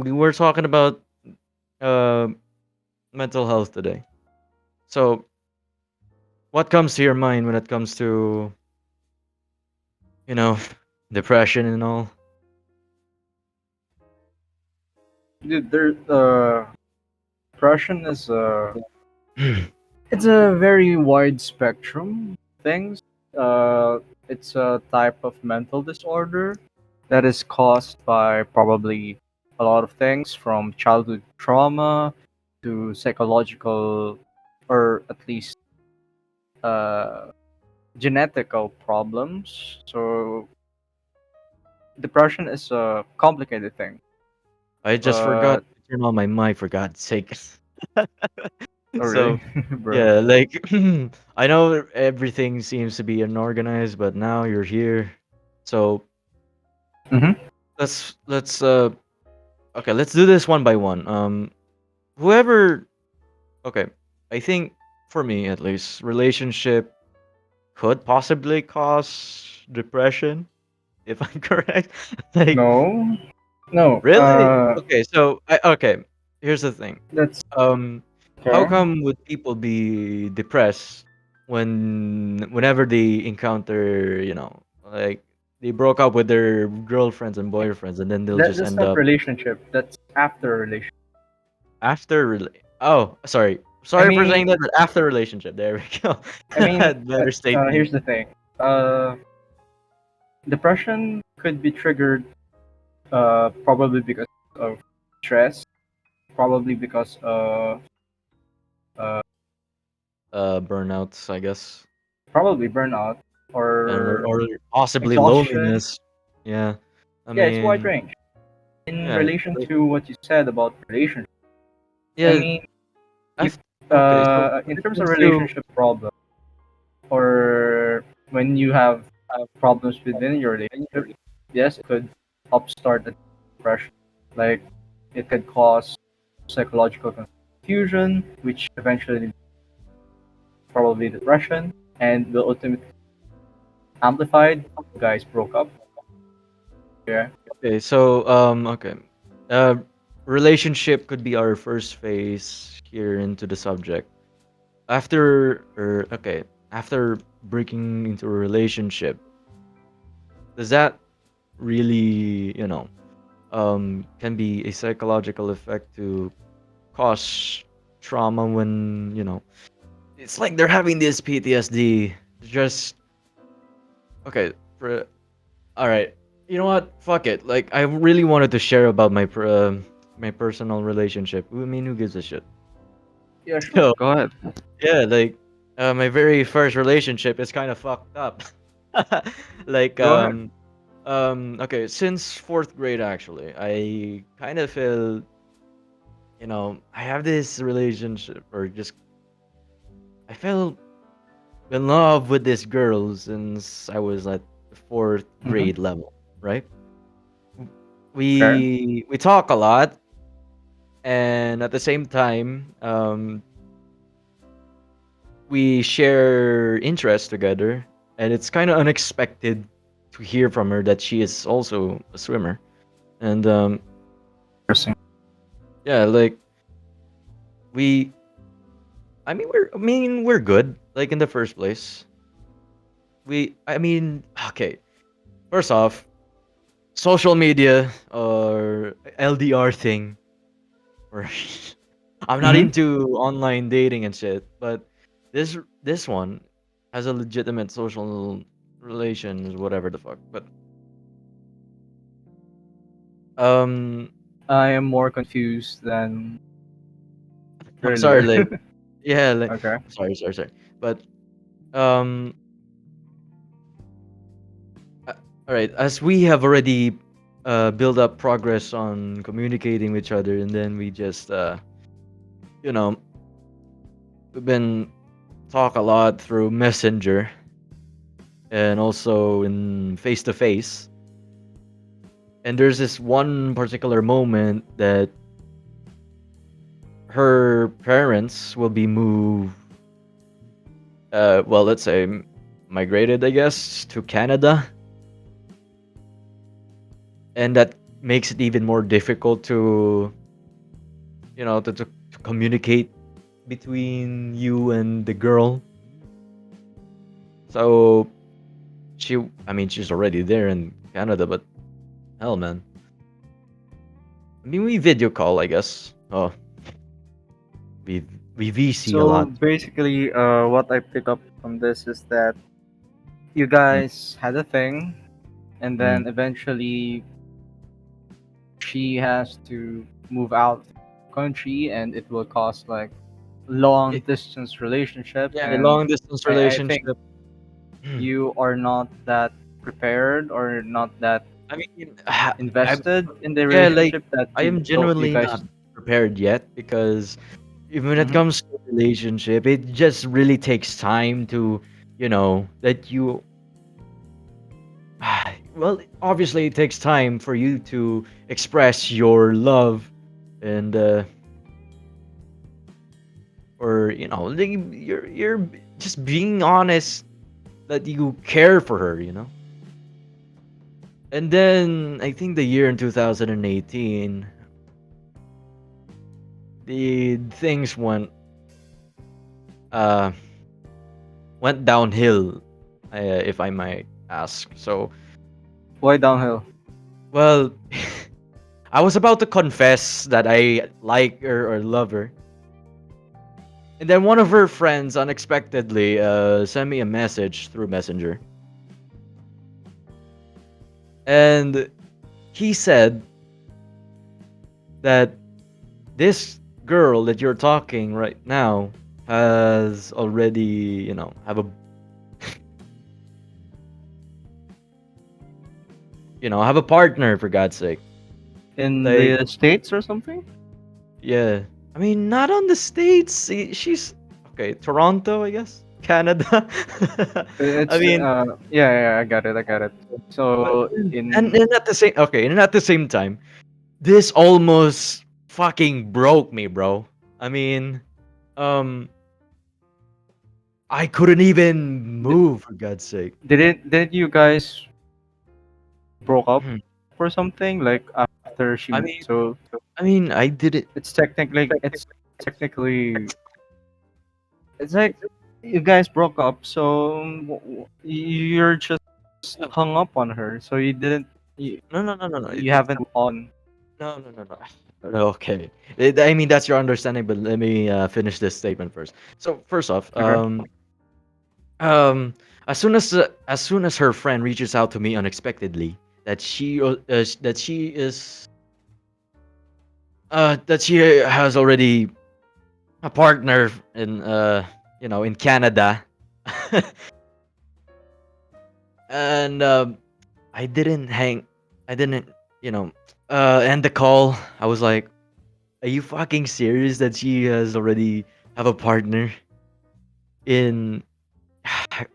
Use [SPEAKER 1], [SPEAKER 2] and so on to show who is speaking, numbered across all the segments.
[SPEAKER 1] we were talking about uh, mental health today. So, what comes to your mind when it comes to, you know, depression and all?
[SPEAKER 2] Dude, depression is it's a very wide spectrum of things. Uh, it's a type of mental disorder that is caused by probably a lot of things from childhood trauma to psychological or at least uh, genetical problems. So depression is a complicated thing,
[SPEAKER 1] I just forgot
[SPEAKER 2] but
[SPEAKER 1] to turn on my mic for God's sake.
[SPEAKER 2] oh really,
[SPEAKER 1] So,
[SPEAKER 2] bro?
[SPEAKER 1] yeah, like I know everything seems to be unorganized, but now you're here. So,
[SPEAKER 2] Hmm.
[SPEAKER 1] let's okay, let's do this one by one. Whoever okay, I think for me at least, relationship could possibly cause depression if I'm correct. Like,
[SPEAKER 2] No, no.
[SPEAKER 1] really? Okay, so okay, here's the thing.
[SPEAKER 2] That's
[SPEAKER 1] Um, how
[SPEAKER 2] okay.
[SPEAKER 1] come would people be depressed whenever they encounter, like they broke up with their girlfriends and boyfriends, and then they'll just
[SPEAKER 2] That's
[SPEAKER 1] end
[SPEAKER 2] not
[SPEAKER 1] up
[SPEAKER 2] relationship. That's after relationship.
[SPEAKER 1] after oh,
[SPEAKER 2] I
[SPEAKER 1] sorry for
[SPEAKER 2] mean,
[SPEAKER 1] saying that, but after relationship, there we go.
[SPEAKER 2] I mean,
[SPEAKER 1] Better statement.
[SPEAKER 2] here's the thing. Depression could be triggered probably because of stress, probably because of uh,
[SPEAKER 1] Burnouts, I guess,
[SPEAKER 2] probably burnout
[SPEAKER 1] and
[SPEAKER 2] or
[SPEAKER 1] or possibly
[SPEAKER 2] exhaustion.
[SPEAKER 1] loneliness. Yeah, I
[SPEAKER 2] Yeah, it's a wide
[SPEAKER 1] mean,
[SPEAKER 2] range. In
[SPEAKER 1] yeah,
[SPEAKER 2] relation
[SPEAKER 1] like,
[SPEAKER 2] to what you said about relationship, I
[SPEAKER 1] yeah.
[SPEAKER 2] mean, if
[SPEAKER 1] I've okay. So
[SPEAKER 2] in
[SPEAKER 1] when it
[SPEAKER 2] terms of
[SPEAKER 1] comes to
[SPEAKER 2] relationship problem or when you have problems within your relationship, yes, it could upstart a depression. Like it could cause psychological confusion, which eventually probably depression, and will ultimately amplified. You guys broke up. Yeah.
[SPEAKER 1] okay, so okay, uh, relationship could be our first phase here into the subject. After or okay, after breaking into a relationship, does that really can be a psychological effect to cause trauma when it's like they're having this PTSD. Just okay. All right. You know what? Fuck it. Like I really wanted to share about my personal relationship. I mean, who gives a shit?
[SPEAKER 2] Yeah, sure.
[SPEAKER 1] So
[SPEAKER 2] Go ahead.
[SPEAKER 1] yeah, like my very first relationship is kind of fucked up. Like
[SPEAKER 2] Go ahead.
[SPEAKER 1] okay, since fourth grade actually, I kind of feel I have this relationship or just I fell in love with this girl since I was at the fourth
[SPEAKER 2] Mm-hmm.
[SPEAKER 1] grade level, right?
[SPEAKER 2] Okay.
[SPEAKER 1] We talk a lot, and at the same time, we share interests together, and it's kind of unexpected to hear from her that she is also a swimmer. And
[SPEAKER 2] Interesting.
[SPEAKER 1] yeah, like we, I mean we're good. Like in the first place, I mean, okay. First off, social media or LDR thing, or I'm not
[SPEAKER 2] Mm-hmm.
[SPEAKER 1] into online dating and shit, but this one has a legitimate social relations, whatever the fuck. But um,
[SPEAKER 2] I am more confused than
[SPEAKER 1] I'm
[SPEAKER 2] really.
[SPEAKER 1] sorry, like yeah, like
[SPEAKER 2] Okay.
[SPEAKER 1] sorry, but um, uh, all right, as we have already built up progress on communicating with each other, and then we just you know we've been talk a lot through Messenger and also in face to face. And there's this one particular moment that her parents will be moved, well, let's say migrated, I guess, to Canada. And that makes it even more difficult to to communicate between you and the girl. So I mean, she's already there in Canada, but hell, man. I mean, we video call, I guess. Oh, we we VC a
[SPEAKER 2] So
[SPEAKER 1] lot.
[SPEAKER 2] basically, what I pick up from this is that you
[SPEAKER 1] Mm,
[SPEAKER 2] guys had a thing, and
[SPEAKER 1] mm.
[SPEAKER 2] then eventually she has to move out the country, and it will cost like long
[SPEAKER 1] It,
[SPEAKER 2] distance relationship.
[SPEAKER 1] yeah, a
[SPEAKER 2] And
[SPEAKER 1] long distance
[SPEAKER 2] I think
[SPEAKER 1] relationship.
[SPEAKER 2] you are not that prepared or not that
[SPEAKER 1] I mean, I'm
[SPEAKER 2] invested in the
[SPEAKER 1] yeah, like
[SPEAKER 2] relationship that
[SPEAKER 1] I am
[SPEAKER 2] you
[SPEAKER 1] genuinely
[SPEAKER 2] guys.
[SPEAKER 1] not prepared yet because even when it
[SPEAKER 2] Mhm.
[SPEAKER 1] comes to a relationship, it just really takes time to, that you. Well, obviously, it takes time for you to express your love and or like, you're just being honest that you care for her, And then I think the year in 2018, the things uh went downhill, if I might ask. So,
[SPEAKER 2] Why downhill?
[SPEAKER 1] well, I was about to confess that I like her or love her, and then one of her friends unexpectedly sent me a message through Messenger, and he said that this girl that you're talking right now has already, have a partner, for God's sake.
[SPEAKER 2] In
[SPEAKER 1] Like,
[SPEAKER 2] the States or something?
[SPEAKER 1] yeah. I mean, not on the States. She's okay, Toronto, I guess. Canada. I
[SPEAKER 2] It's
[SPEAKER 1] mean,
[SPEAKER 2] yeah, yeah, I got it, I got it.
[SPEAKER 1] but
[SPEAKER 2] So
[SPEAKER 1] and,
[SPEAKER 2] in
[SPEAKER 1] and at the same okay, and at the same time, this almost fucking broke me, bro. I mean, um I couldn't even
[SPEAKER 2] d-
[SPEAKER 1] move, for God's sake.
[SPEAKER 2] didn't you guys broke up
[SPEAKER 1] Hmm.
[SPEAKER 2] or something like after she
[SPEAKER 1] I
[SPEAKER 2] moved?
[SPEAKER 1] mean,
[SPEAKER 2] So
[SPEAKER 1] I did it.
[SPEAKER 2] it's technically it's like you guys broke up, so you're just
[SPEAKER 1] No,
[SPEAKER 2] hung up on her. So you didn't you,
[SPEAKER 1] no, no, no, no, no.
[SPEAKER 2] you haven't on.
[SPEAKER 1] No, no, no, no. Okay. I mean, that's your understanding, but let me finish this statement first. So, first off,
[SPEAKER 2] Okay.
[SPEAKER 1] um, as soon as her friend reaches out to me unexpectedly, that she is that she has already a partner in in Canada, and I didn't hang, I didn't you know end the call. I was like, are you fucking serious that she has already have a partner in?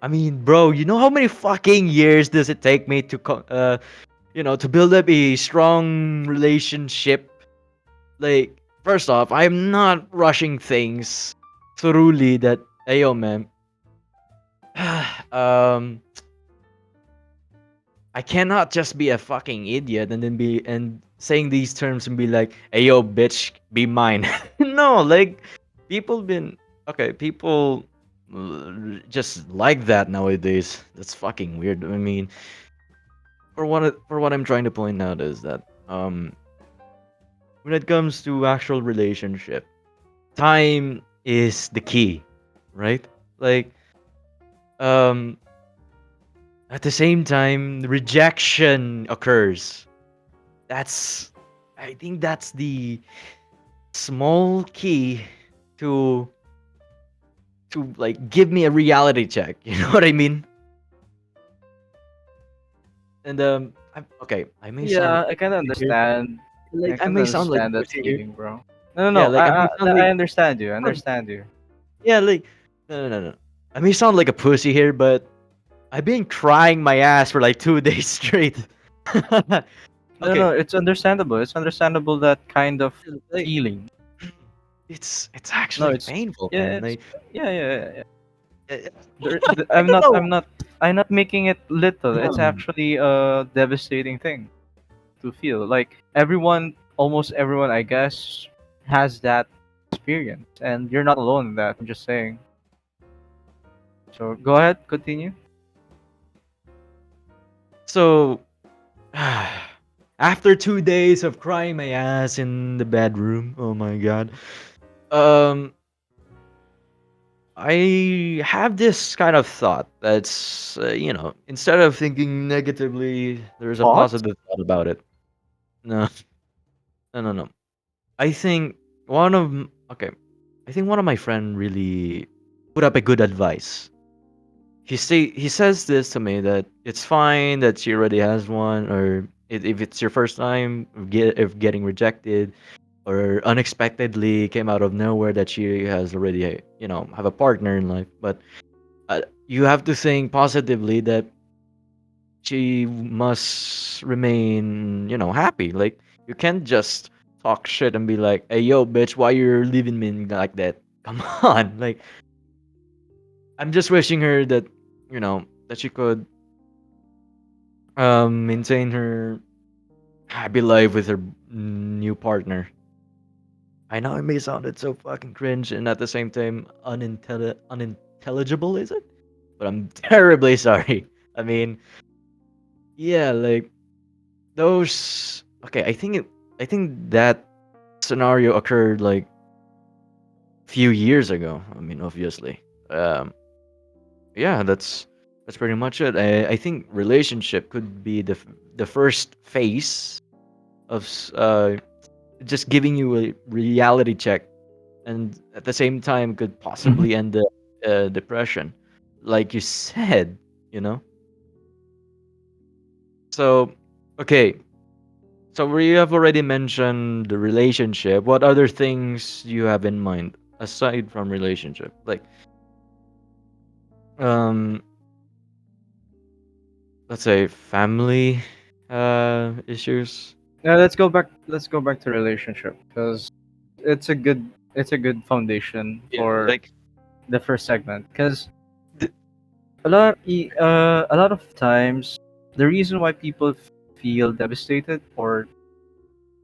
[SPEAKER 1] I mean, bro, you know how many fucking years does it take me to to build up a strong relationship? Like, first off, I'm not rushing things thoroughly. That, hey, yo, man, um, I cannot just be a fucking idiot and then be and saying these terms and be like, "Hey yo, bitch, be mine." No, like people just like that nowadays. That's fucking weird. I mean, for what I'm trying to point out is that when it comes to actual relationship, time is the key, right? Like um at the same time, rejection occurs. That's I think that's the small key to like give me a reality check. You know what I mean? And okay, I may sound
[SPEAKER 2] Yeah,
[SPEAKER 1] like
[SPEAKER 2] I
[SPEAKER 1] a
[SPEAKER 2] can
[SPEAKER 1] pussy here.
[SPEAKER 2] understand. I
[SPEAKER 1] Like I
[SPEAKER 2] can
[SPEAKER 1] may sound like a
[SPEAKER 2] understand that
[SPEAKER 1] pussy here.
[SPEAKER 2] feeling, bro. No, no,
[SPEAKER 1] Yeah,
[SPEAKER 2] no.
[SPEAKER 1] like I may sound
[SPEAKER 2] I
[SPEAKER 1] like
[SPEAKER 2] understand you. I
[SPEAKER 1] no,
[SPEAKER 2] understand you.
[SPEAKER 1] yeah, like no, no, no, no. I may sound like a pussy here, but I've been crying my ass for like 2 days straight.
[SPEAKER 2] No,
[SPEAKER 1] Okay,
[SPEAKER 2] no. It's understandable. It's understandable that kind of
[SPEAKER 1] like
[SPEAKER 2] feeling.
[SPEAKER 1] it's
[SPEAKER 2] No,
[SPEAKER 1] actually
[SPEAKER 2] it's
[SPEAKER 1] painful,
[SPEAKER 2] yeah,
[SPEAKER 1] man.
[SPEAKER 2] it's
[SPEAKER 1] Like
[SPEAKER 2] yeah, yeah, yeah. Yeah.
[SPEAKER 1] uh, I
[SPEAKER 2] I'm
[SPEAKER 1] don't
[SPEAKER 2] not.
[SPEAKER 1] know.
[SPEAKER 2] I'm not. I'm not making it little. It's
[SPEAKER 1] Um,
[SPEAKER 2] actually a devastating thing to feel. Like everyone, almost everyone, I guess, has that experience, and you're not alone in that. I'm just saying. So go ahead, continue.
[SPEAKER 1] So, after 2 days of crying my ass in the bedroom, oh my god, um, I have this kind of thought that's, instead of thinking negatively, there's a
[SPEAKER 2] Thoughts?
[SPEAKER 1] positive thought about it. No, no, no, no. I think okay, I think one of my friend really put up a good advice. He says this to me that it's fine that she already has one, or if it's your first time if getting rejected, or unexpectedly came out of nowhere that she has already have a partner in life, but you have to think positively that she must remain happy. Like, you can't just talk shit and be like, hey yo bitch, why you're leaving me like that? Come on. Like, I'm just wishing her that that she could maintain her happy life with her new partner. I know it may sound so fucking cringe and at the same time unintelligible, is it? But I'm terribly sorry. I mean, yeah, like those. Okay, I think that scenario occurred like few years ago. I mean, obviously. Um, yeah, that's pretty much it. I think relationship could be the first phase of just giving you a reality check, and at the same time could
[SPEAKER 2] Mhm.
[SPEAKER 1] possibly end the depression, like you said. You know. So, okay. So we have already mentioned the relationship. What other things do you have in mind aside from relationship? Like, um, let's say family issues.
[SPEAKER 2] Now let's go back. Let's go back to relationship because it's a good it's a good foundation
[SPEAKER 1] Yeah,
[SPEAKER 2] for
[SPEAKER 1] like
[SPEAKER 2] the first segment. Because
[SPEAKER 1] th-
[SPEAKER 2] a lot of times the reason why people feel devastated or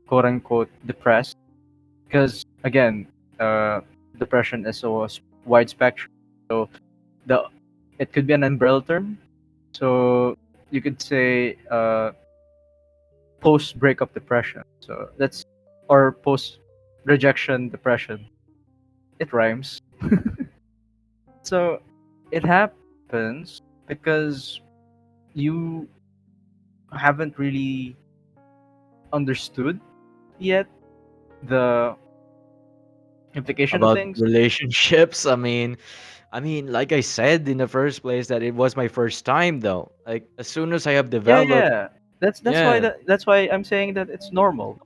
[SPEAKER 2] quote unquote depressed, because again, depression is so wide spectrum. So the it could be an umbrella term. So you could say post breakup depression. So that's or post rejection depression. It rhymes. So it happens because you haven't really understood yet the implication of
[SPEAKER 1] about
[SPEAKER 2] things.
[SPEAKER 1] relationships. I mean, like I said in the first place, that it was my first time though. Like, as soon as I have
[SPEAKER 2] Yeah,
[SPEAKER 1] developed,
[SPEAKER 2] yeah.
[SPEAKER 1] yeah,
[SPEAKER 2] That's why I'm saying that it's normal.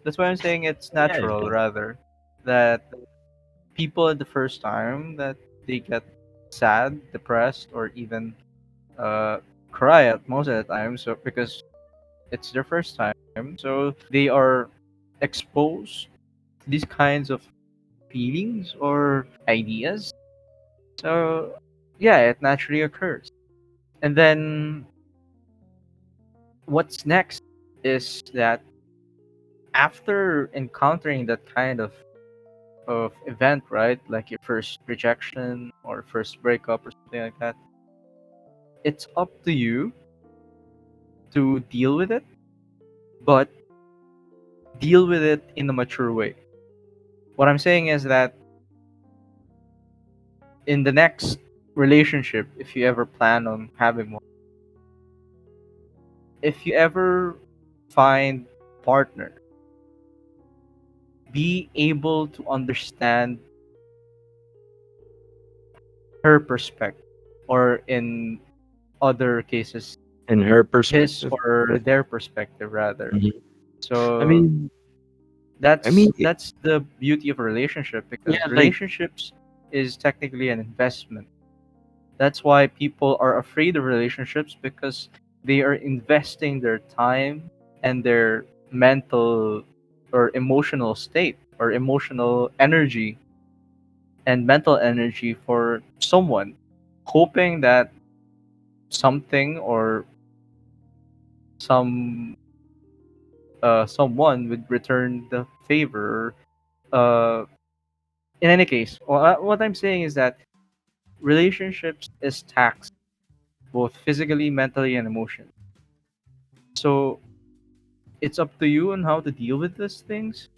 [SPEAKER 2] That's why I'm saying it's
[SPEAKER 1] yeah,
[SPEAKER 2] natural
[SPEAKER 1] yeah.
[SPEAKER 2] rather that people at the first time that they get sad, depressed, or even uh, cry at most of the time. So because it's their first time, so they are exposed to these kinds of feelings or ideas. So yeah, it naturally occurs. And then what's next is that after encountering that kind of event, right? Like your first rejection or first breakup or something like that, it's up to you to deal with it, but deal with it in a mature way. What I'm saying is that in the next relationship, if you ever plan on having one, if you ever find partner, be able to understand her perspective, or in other cases,
[SPEAKER 1] In her
[SPEAKER 2] his
[SPEAKER 1] perspective.
[SPEAKER 2] or
[SPEAKER 1] Like,
[SPEAKER 2] their perspective rather.
[SPEAKER 1] mhm. I
[SPEAKER 2] So
[SPEAKER 1] mean, I
[SPEAKER 2] that's
[SPEAKER 1] mean,
[SPEAKER 2] that's the beauty of a relationship because
[SPEAKER 1] yeah, like
[SPEAKER 2] relationships is technically an investment. That's why people are afraid of relationships because they are investing their time and their mental or emotional state or emotional energy and mental energy for someone, hoping that something or some someone would return the favor. Uh, in any case, what I'm saying is that relationships is taxed both physically, mentally, and emotionally. So it's up to you on how to deal with these things.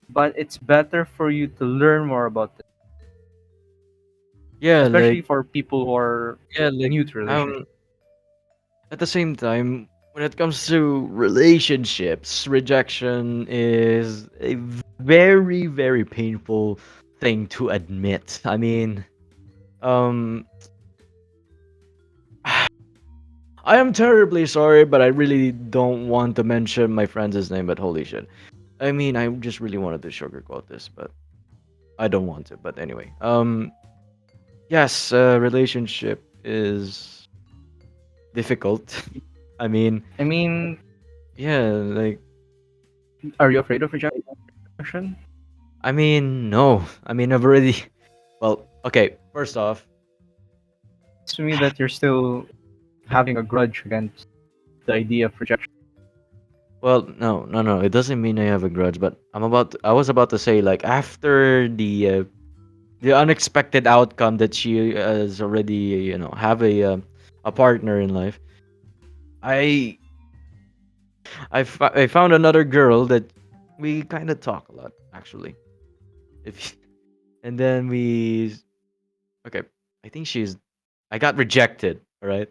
[SPEAKER 2] But it's better for you to learn more about this,
[SPEAKER 1] Yeah,
[SPEAKER 2] especially
[SPEAKER 1] like
[SPEAKER 2] for people who are
[SPEAKER 1] yeah, like
[SPEAKER 2] new to relationships.
[SPEAKER 1] at the same time, when it comes to relationships, rejection is a very, very painful thing to admit. I mean, um, I am terribly sorry, but I really don't want to mention my friend's name, but holy shit. I mean, I just really wanted to sugarcoat this, but I don't want to. But anyway, yes, relationship is difficult. I mean,
[SPEAKER 2] I mean,
[SPEAKER 1] yeah, like,
[SPEAKER 2] are you afraid of rejection?
[SPEAKER 1] no. I mean, I've already, well, okay, first off,
[SPEAKER 2] To me, that you're still having a grudge against the idea of rejection.
[SPEAKER 1] well, no, no, no, it doesn't mean I have a grudge, but I was about to say, like, after the unexpected outcome that she has already, have a partner in life, I I found another girl that we kind of talk a lot, actually. If and then we okay, I think I got rejected. All right,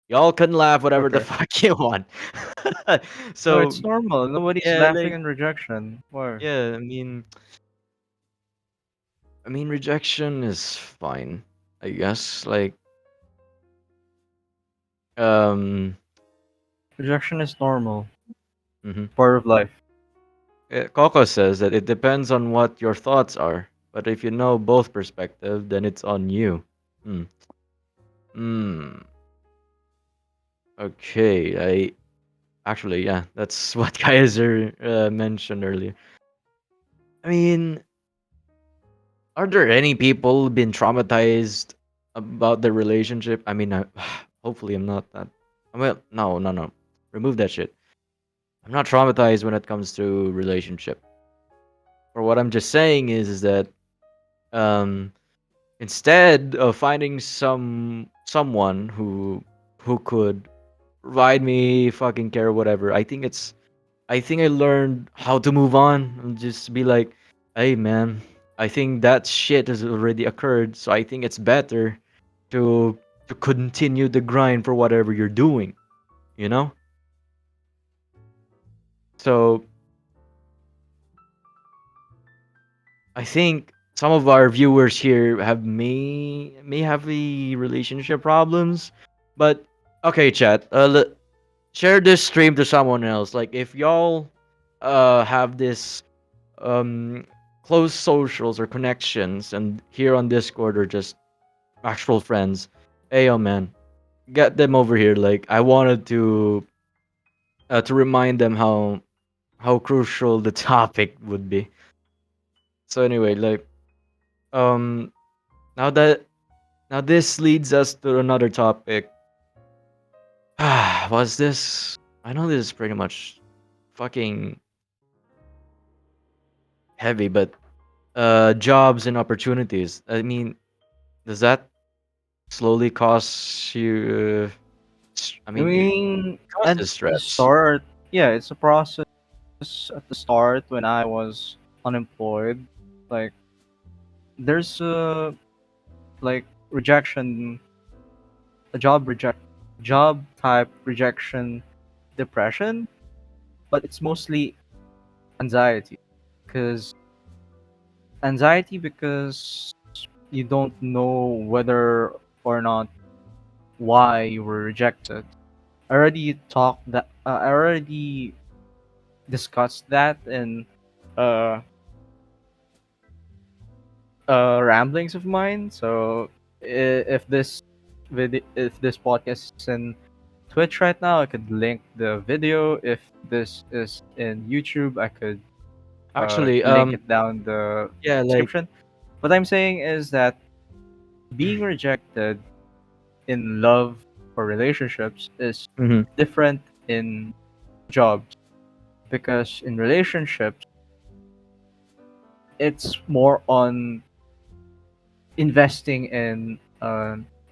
[SPEAKER 1] y'all can laugh whatever the
[SPEAKER 2] Okay.
[SPEAKER 1] fuck you want.
[SPEAKER 2] No,
[SPEAKER 1] So
[SPEAKER 2] it's normal. Nobody's
[SPEAKER 1] yeah,
[SPEAKER 2] laughing
[SPEAKER 1] like
[SPEAKER 2] in rejection. Why?
[SPEAKER 1] yeah, I mean rejection is fine, I guess. Like um,
[SPEAKER 2] Rejection is normal.
[SPEAKER 1] mhm.
[SPEAKER 2] Part of life.
[SPEAKER 1] Coco says that it depends on what your thoughts are, but if you know both perspective, then it's on you. Hmm. Hmm. Okay. Actually, yeah, that's what Kaiser mentioned earlier. I mean, are there any people been traumatized about their relationship? I mean, hopefully I'm not that. Well, no, no, no. Remove that shit. I'm not traumatized when it comes to relationship. Or what I'm just saying is that um instead of finding someone who could provide me fucking care or whatever, I think I learned how to move on and just be like, hey man, I think that shit has already occurred, so I think it's better to to continue the grind for whatever you're doing, you know? So I think some of our viewers here may have the relationship problems, but okay, chat. Share this stream to someone else. Like if y'all have this um close socials or connections and here on Discord or just actual friends, hey yo man, get them over here. Like I wanted to remind them how crucial the topic would be. So anyway, like um now that now this leads us to another topic. Was this I know this is pretty much fucking heavy, but jobs and opportunities. I mean, does that slowly cause you I
[SPEAKER 2] I
[SPEAKER 1] mean, it
[SPEAKER 2] mean, at
[SPEAKER 1] causes
[SPEAKER 2] the
[SPEAKER 1] stress.
[SPEAKER 2] start, yeah, it's a process. At the start, when I was unemployed, like there's a like rejection, a job type rejection, depression, but it's mostly anxiety, because because you don't know whether or not why you were rejected. I already discussed that in uh, ramblings of mine. So if if this podcast is in Twitch right now, I could link the video. If this is in YouTube, I could
[SPEAKER 1] Actually,
[SPEAKER 2] link it down the
[SPEAKER 1] yeah, like,
[SPEAKER 2] description. What I'm saying is that being rejected in love or relationships is
[SPEAKER 1] mhm.
[SPEAKER 2] different in jobs. because in relationships, it's more on investing in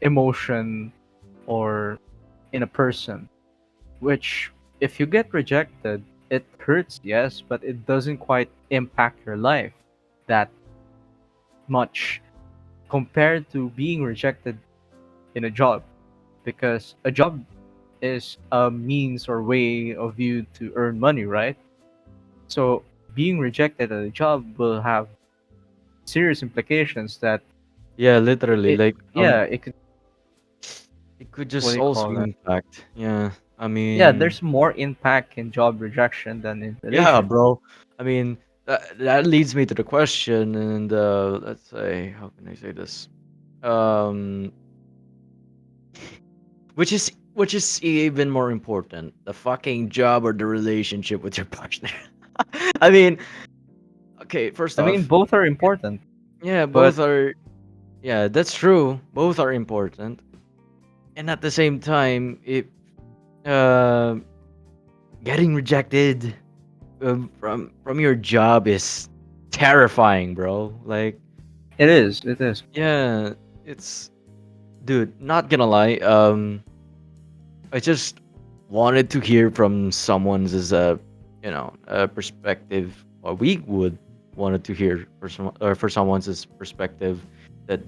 [SPEAKER 2] emotion or in a person, which if you get rejected, it hurts, yes, but it doesn't quite impact your life that much compared to being rejected in a job, because a job is a means or way of you to earn money, right? So being rejected at a job will have serious implications that
[SPEAKER 1] Yeah, literally.
[SPEAKER 2] it
[SPEAKER 1] Like
[SPEAKER 2] yeah it could,
[SPEAKER 1] it could
[SPEAKER 2] what do
[SPEAKER 1] just
[SPEAKER 2] you
[SPEAKER 1] also
[SPEAKER 2] call that,
[SPEAKER 1] impact. Yeah, I
[SPEAKER 2] yeah,
[SPEAKER 1] mean,
[SPEAKER 2] there's more impact in job rejection than in
[SPEAKER 1] yeah,
[SPEAKER 2] relation.
[SPEAKER 1] bro. I mean, that leads me to the question, and let's say, how can I say this? Um, which is even more important, the fucking job or the relationship with your partner? I mean, okay, first
[SPEAKER 2] I mean,
[SPEAKER 1] off,
[SPEAKER 2] both are important,
[SPEAKER 1] yeah,
[SPEAKER 2] but
[SPEAKER 1] both are. Yeah, that's true. Both are important, and at the same time, if uh, getting rejected from your job is terrifying, bro. Like,
[SPEAKER 2] it is.
[SPEAKER 1] yeah, it's dude. Not gonna lie. I just wanted to hear from someone's perspective, or we would wanted to hear for someone's perspective that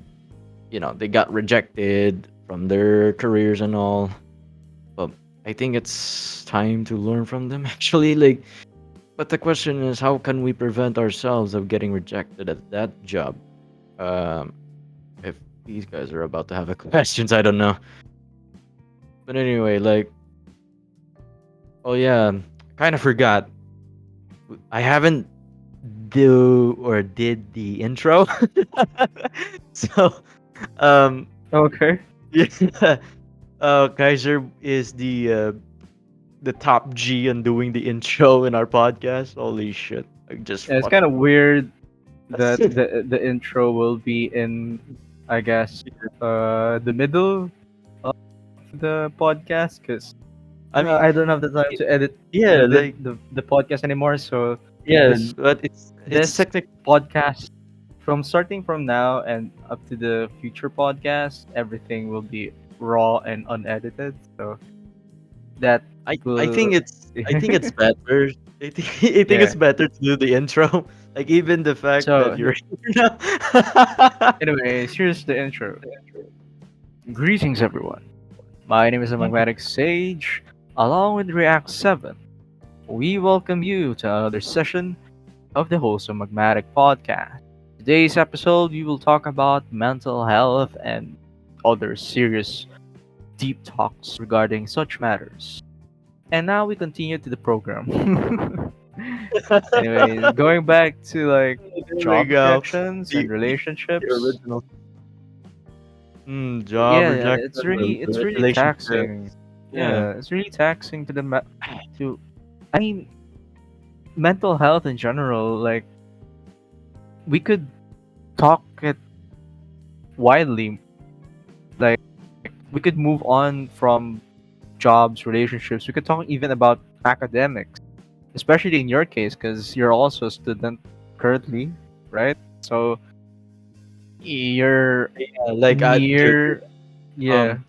[SPEAKER 1] they got rejected from their careers and all. But I think it's time to learn from them actually. Like, but the question is, how can we prevent ourselves of getting rejected at that job? Um, if these guys are about to have a questions, I don't know. But anyway, like, oh yeah, I kind of forgot. I haven't do or did the intro. So, um,
[SPEAKER 2] Okay.
[SPEAKER 1] yeah, Kaiser is the top G in doing the intro in our podcast. Holy shit! I just
[SPEAKER 2] Yeah, it's kind of
[SPEAKER 1] fucking.
[SPEAKER 2] weird that the intro will be in, I guess, the middle of the podcast, because
[SPEAKER 1] I mean,
[SPEAKER 2] I don't have the time
[SPEAKER 1] it,
[SPEAKER 2] to edit
[SPEAKER 1] yeah, like
[SPEAKER 2] the podcast anymore. So
[SPEAKER 1] yes,
[SPEAKER 2] the
[SPEAKER 1] but it's
[SPEAKER 2] this
[SPEAKER 1] technic.
[SPEAKER 2] podcast, from starting from now and up to the future podcast, everything will be raw and unedited. So that
[SPEAKER 1] I think
[SPEAKER 2] will
[SPEAKER 1] it's better. I think it's
[SPEAKER 2] yeah.
[SPEAKER 1] better to do the intro. Like even the fact that
[SPEAKER 2] So
[SPEAKER 1] you're here now.
[SPEAKER 2] anyways, here's the intro. Greetings, everyone. My name is the Magmatic Sage. Along with React 7, we welcome you to another session of the Wholesome Magmatic podcast. Today's episode, we will talk about mental health and other serious deep talks regarding such matters. And now we continue to the program. Anyways, going back to like
[SPEAKER 1] There we
[SPEAKER 2] job
[SPEAKER 1] go.
[SPEAKER 2] rejections and
[SPEAKER 1] The
[SPEAKER 2] relationships.
[SPEAKER 1] original job
[SPEAKER 2] Yeah,
[SPEAKER 1] rejection,
[SPEAKER 2] it's really
[SPEAKER 1] relationship.
[SPEAKER 2] taxing.
[SPEAKER 1] Yeah,
[SPEAKER 2] Yeah, it's really taxing to to I mean, mental health in general. Like, we could talk it widely. Like, we could move on from jobs, relationships. We could talk even about academics, especially in your case, because you're also a student currently, right? So you're
[SPEAKER 1] yeah. Like dude,
[SPEAKER 2] near, yeah.
[SPEAKER 1] um,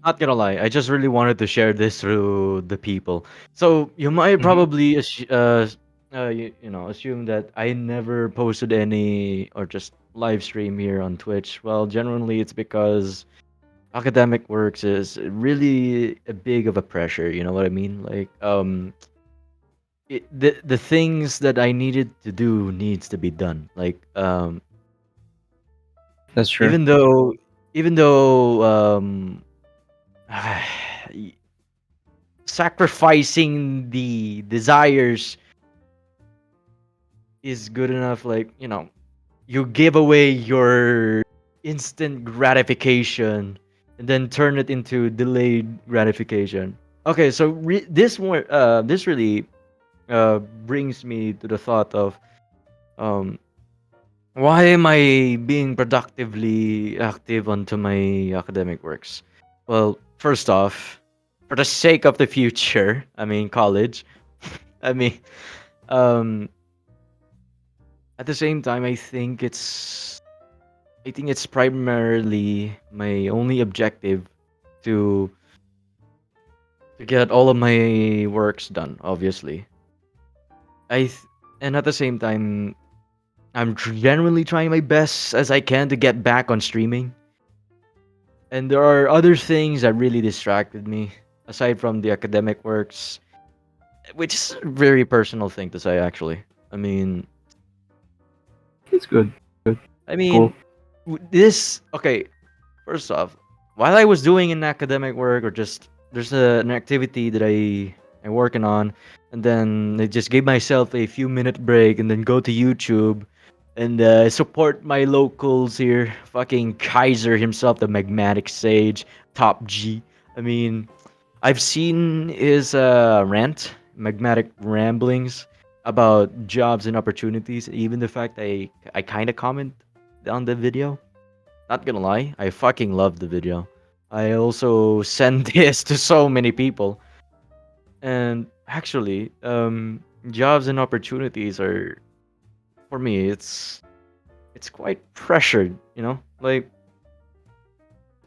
[SPEAKER 1] not gonna lie, I just really wanted to share this through the people. So you might
[SPEAKER 2] Hmm.
[SPEAKER 1] probably assume that I never posted any or just live stream here on Twitch. Well, generally it's because academic works is really a big of a pressure. You know what I mean? Like the things that I needed to do needs to be done. Like
[SPEAKER 2] That's true.
[SPEAKER 1] even though even though sacrificing the desires is good enough, like you give away your instant gratification and then turn it into delayed gratification. Okay, so this really brings me to the thought of um why am I being productively active onto my academic works? Well, first off, for the sake of the future, I mean college. I mean, um, at the same time, I think it's primarily my only objective to to get all of my works done. Obviously, I th- and at the same time, I'm genuinely trying my best as I can to get back on streaming. And there are other things that really distracted me aside from the academic works, which is a very personal thing to say. Actually, I mean,
[SPEAKER 2] It's good. Good.
[SPEAKER 1] I
[SPEAKER 2] Cool.
[SPEAKER 1] mean, this okay. First off, while I was doing an academic work or just there's an activity that I'm working on, and then I just gave myself a few minute break and then go to YouTube and support my locals here. Fucking Kaiser himself, the Magmatic Sage, Top G. I mean, I've seen his Magmatic ramblings about jobs and opportunities. Even the fact I kind of comment on the video. Not gonna lie, I fucking love the video. I also send this to so many people, and actually, jobs and opportunities are for me. It's quite pressured, you know. Like,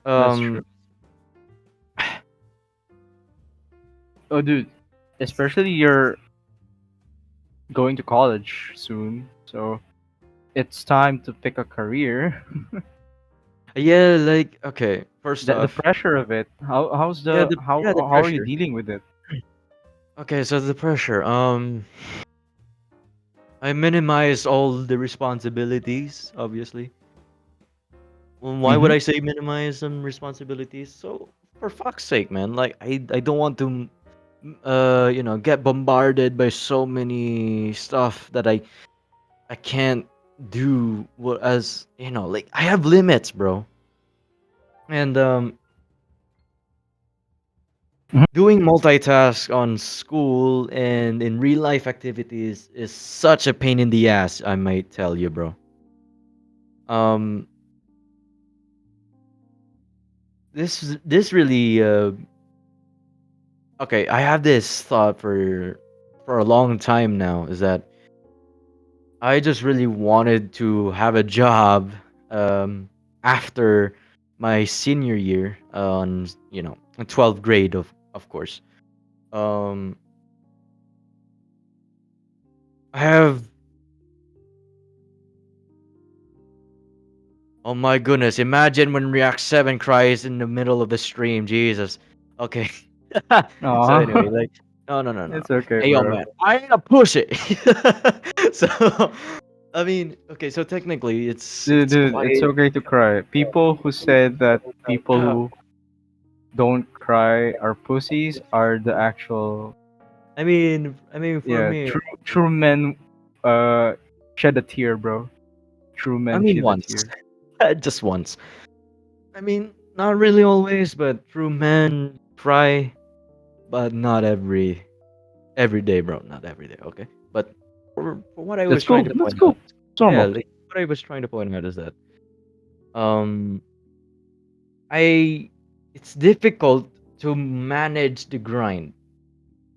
[SPEAKER 2] That's true.
[SPEAKER 1] um,
[SPEAKER 2] Oh, dude. Especially you're going to college soon, so it's time to pick a career.
[SPEAKER 1] yeah, like okay. First
[SPEAKER 2] The
[SPEAKER 1] off,
[SPEAKER 2] pressure of it.
[SPEAKER 1] the
[SPEAKER 2] How are you
[SPEAKER 1] pressure.
[SPEAKER 2] dealing with it?
[SPEAKER 1] Okay, so the pressure. I minimize all the responsibilities, obviously. Why would
[SPEAKER 2] Mm-hmm.
[SPEAKER 1] I say minimize some responsibilities? So for fuck's sake, man, like I don't want to get bombarded by so many stuff that I can't do what as like I have limits, bro. And doing multitask on school and in real life activities is such a pain in the ass, I might tell you, bro. Um this really okay, I have this thought for a long time now is that I just really wanted to have a job after my senior year on in 12th grade of course. Um I have oh my goodness, imagine when React 7 cries in the middle of the stream, Jesus. Okay. So anyway,
[SPEAKER 2] Aw.
[SPEAKER 1] like no no no no.
[SPEAKER 2] It's okay,
[SPEAKER 1] Hey yo
[SPEAKER 2] bro.
[SPEAKER 1] man, I ain't gonna push it. So I mean, okay, so technically
[SPEAKER 2] Dude,
[SPEAKER 1] it's
[SPEAKER 2] dude, it's
[SPEAKER 1] quite
[SPEAKER 2] okay to cry. People who said that people
[SPEAKER 1] uh,
[SPEAKER 2] who don't cry are pussies are the actual,
[SPEAKER 1] I mean for
[SPEAKER 2] yeah,
[SPEAKER 1] me,
[SPEAKER 2] true men shed a tear, bro. True
[SPEAKER 1] I
[SPEAKER 2] men
[SPEAKER 1] mean
[SPEAKER 2] shed a
[SPEAKER 1] once.
[SPEAKER 2] tear.
[SPEAKER 1] Just once. I mean, not really always, but true men try, but not every day, bro. Not every day, okay? But for what I was
[SPEAKER 2] That's
[SPEAKER 1] trying
[SPEAKER 2] cool.
[SPEAKER 1] to
[SPEAKER 2] That's
[SPEAKER 1] point
[SPEAKER 2] cool.
[SPEAKER 1] out,
[SPEAKER 2] It's
[SPEAKER 1] yeah,
[SPEAKER 2] normal.
[SPEAKER 1] like what I was trying to point out is that um I it's difficult to manage the grind.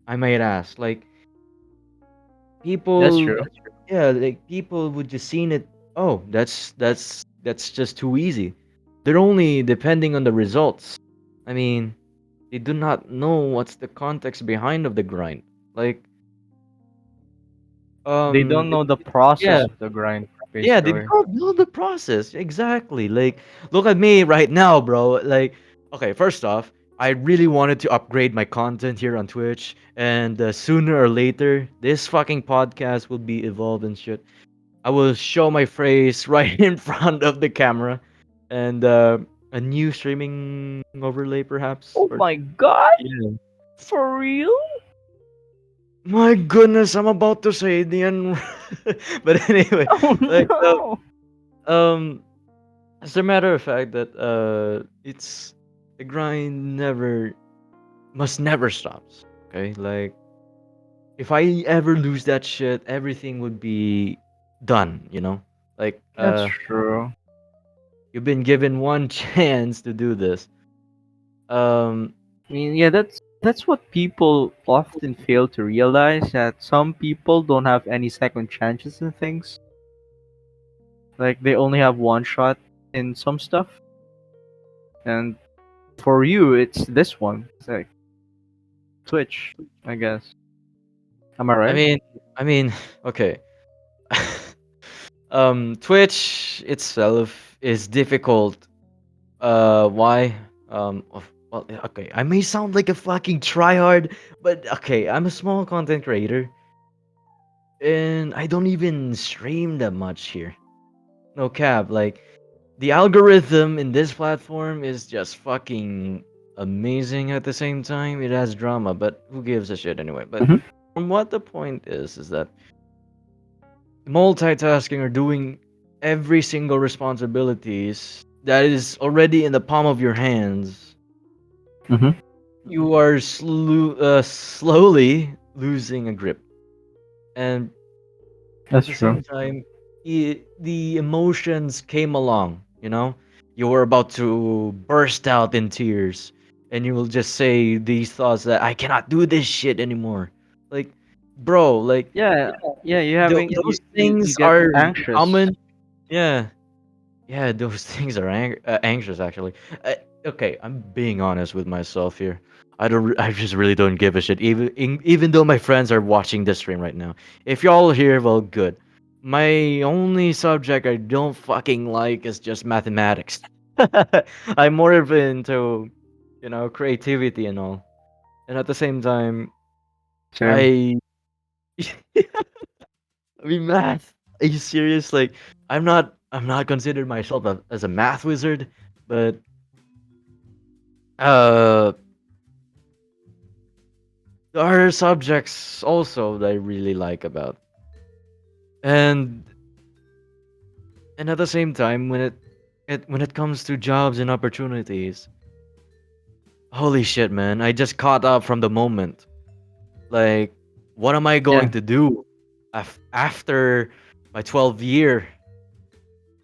[SPEAKER 1] I might ask, like
[SPEAKER 2] That's
[SPEAKER 1] people,
[SPEAKER 2] true.
[SPEAKER 1] yeah, like people would just seen it. Oh, that's just too easy. They're only depending on the results. I mean, they do not know what's the context behind of the grind. Like,
[SPEAKER 2] They don't
[SPEAKER 1] it,
[SPEAKER 2] know the
[SPEAKER 1] yeah,
[SPEAKER 2] process of the grind,
[SPEAKER 1] yeah, they
[SPEAKER 2] basically.
[SPEAKER 1] don't know the process exactly. Like, look at me right now, bro. Like, okay, first off, I really wanted to upgrade my content here on Twitch, and sooner or later, this fucking podcast will be evolved and shit. I will show my face right in front of the camera, and a new streaming overlay, perhaps.
[SPEAKER 2] Oh
[SPEAKER 1] Or
[SPEAKER 2] my god,
[SPEAKER 1] yeah.
[SPEAKER 2] for real?
[SPEAKER 1] My goodness, I'm about to say the N. But anyway,
[SPEAKER 2] Oh
[SPEAKER 1] like
[SPEAKER 2] no.
[SPEAKER 1] um, as a matter of fact, that it's the grind never must never stops. Okay, like if I ever lose that shit, everything would be done. Like
[SPEAKER 2] That's true.
[SPEAKER 1] you've been given one chance to do this. Um,
[SPEAKER 2] I mean, yeah, that's That's what people often fail to realize, that some people don't have any second chances in things. Like they only have one shot in some stuff, and for you, it's this one. It's like Twitch, I guess. Am I
[SPEAKER 1] I
[SPEAKER 2] right?
[SPEAKER 1] mean, I mean, okay. Twitch itself is difficult. Why? Well, okay. I may sound like a fucking tryhard, but okay, I'm a small content creator, and I don't even stream that much here. No cap. Like the algorithm in this platform is just fucking amazing at the same time. It has drama, but who gives a shit anyway? But
[SPEAKER 2] Hmm.
[SPEAKER 1] from what the point is that multitasking or doing every single responsibilities that is already in the palm of your hands,
[SPEAKER 2] Hmm.
[SPEAKER 1] you are slowly losing a grip. And at
[SPEAKER 2] That's
[SPEAKER 1] the
[SPEAKER 2] true.
[SPEAKER 1] same time, the emotions came along, you know? You were about to burst out in tears, and you will just say these thoughts that I cannot do this shit anymore. Like, bro, like,
[SPEAKER 2] Yeah, yeah. You having
[SPEAKER 1] those
[SPEAKER 2] you
[SPEAKER 1] things
[SPEAKER 2] get
[SPEAKER 1] are
[SPEAKER 2] anxious.
[SPEAKER 1] common. Yeah, yeah, those things are anxious actually. Okay, I'm being honest with myself here. I just really don't give a shit. Even though my friends are watching this stream right now. If y'all here, well, good. My only subject I don't fucking like is just mathematics. I'm more of into, creativity and all. And at the same time,
[SPEAKER 2] Same.
[SPEAKER 1] I, I mean, math. Are you serious? Like, I'm not considered myself as a math wizard, but Uh, there are subjects also that I really like about, and at the same time, when it comes to jobs and opportunities, holy shit, man! I just caught up from the moment. Like, what am I going
[SPEAKER 2] Yeah,
[SPEAKER 1] to do after my 12 year?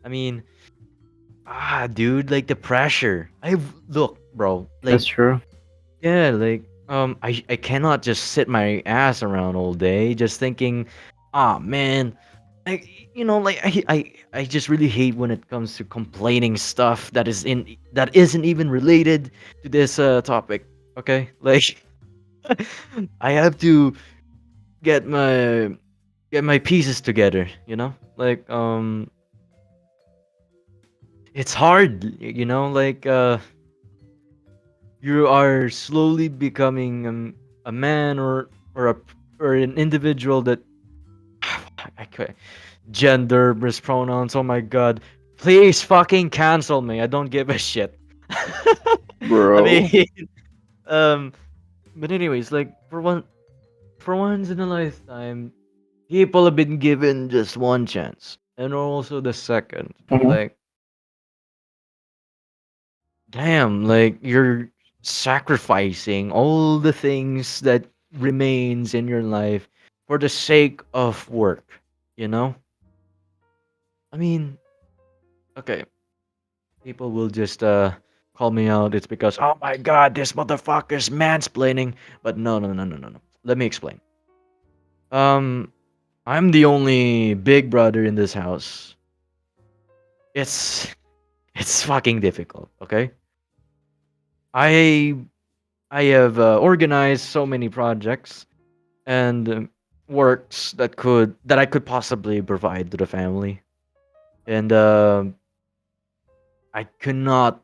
[SPEAKER 1] I mean, dude, like the pressure. Look, bro, like
[SPEAKER 2] that's true.
[SPEAKER 1] yeah, like I cannot just sit my ass around all day just thinking, ah man, like I just really hate when it comes to complaining stuff that isn't even related to this topic. Okay, like I have to get my get my pieces together. Like it's hard. Like you are slowly becoming a man or an individual that okay, gender mispronouns. Oh my god, please fucking cancel me. I don't give a shit. I
[SPEAKER 2] Bro.
[SPEAKER 1] mean, um, but anyways, like for once in a lifetime, people have been given just one chance, and also the second.
[SPEAKER 2] Hmm.
[SPEAKER 1] Like, damn, like you're sacrificing all the things that remains in your life for the sake of work. You know, I mean, okay, people will just call me out. It's because oh my god, this motherfucker's mansplaining. But no, no, no, no, no, no. Let me explain. Um, I'm the only big brother in this house. It's it's fucking difficult. Okay, I I have organized so many projects and works that I could possibly provide to the family, and I could not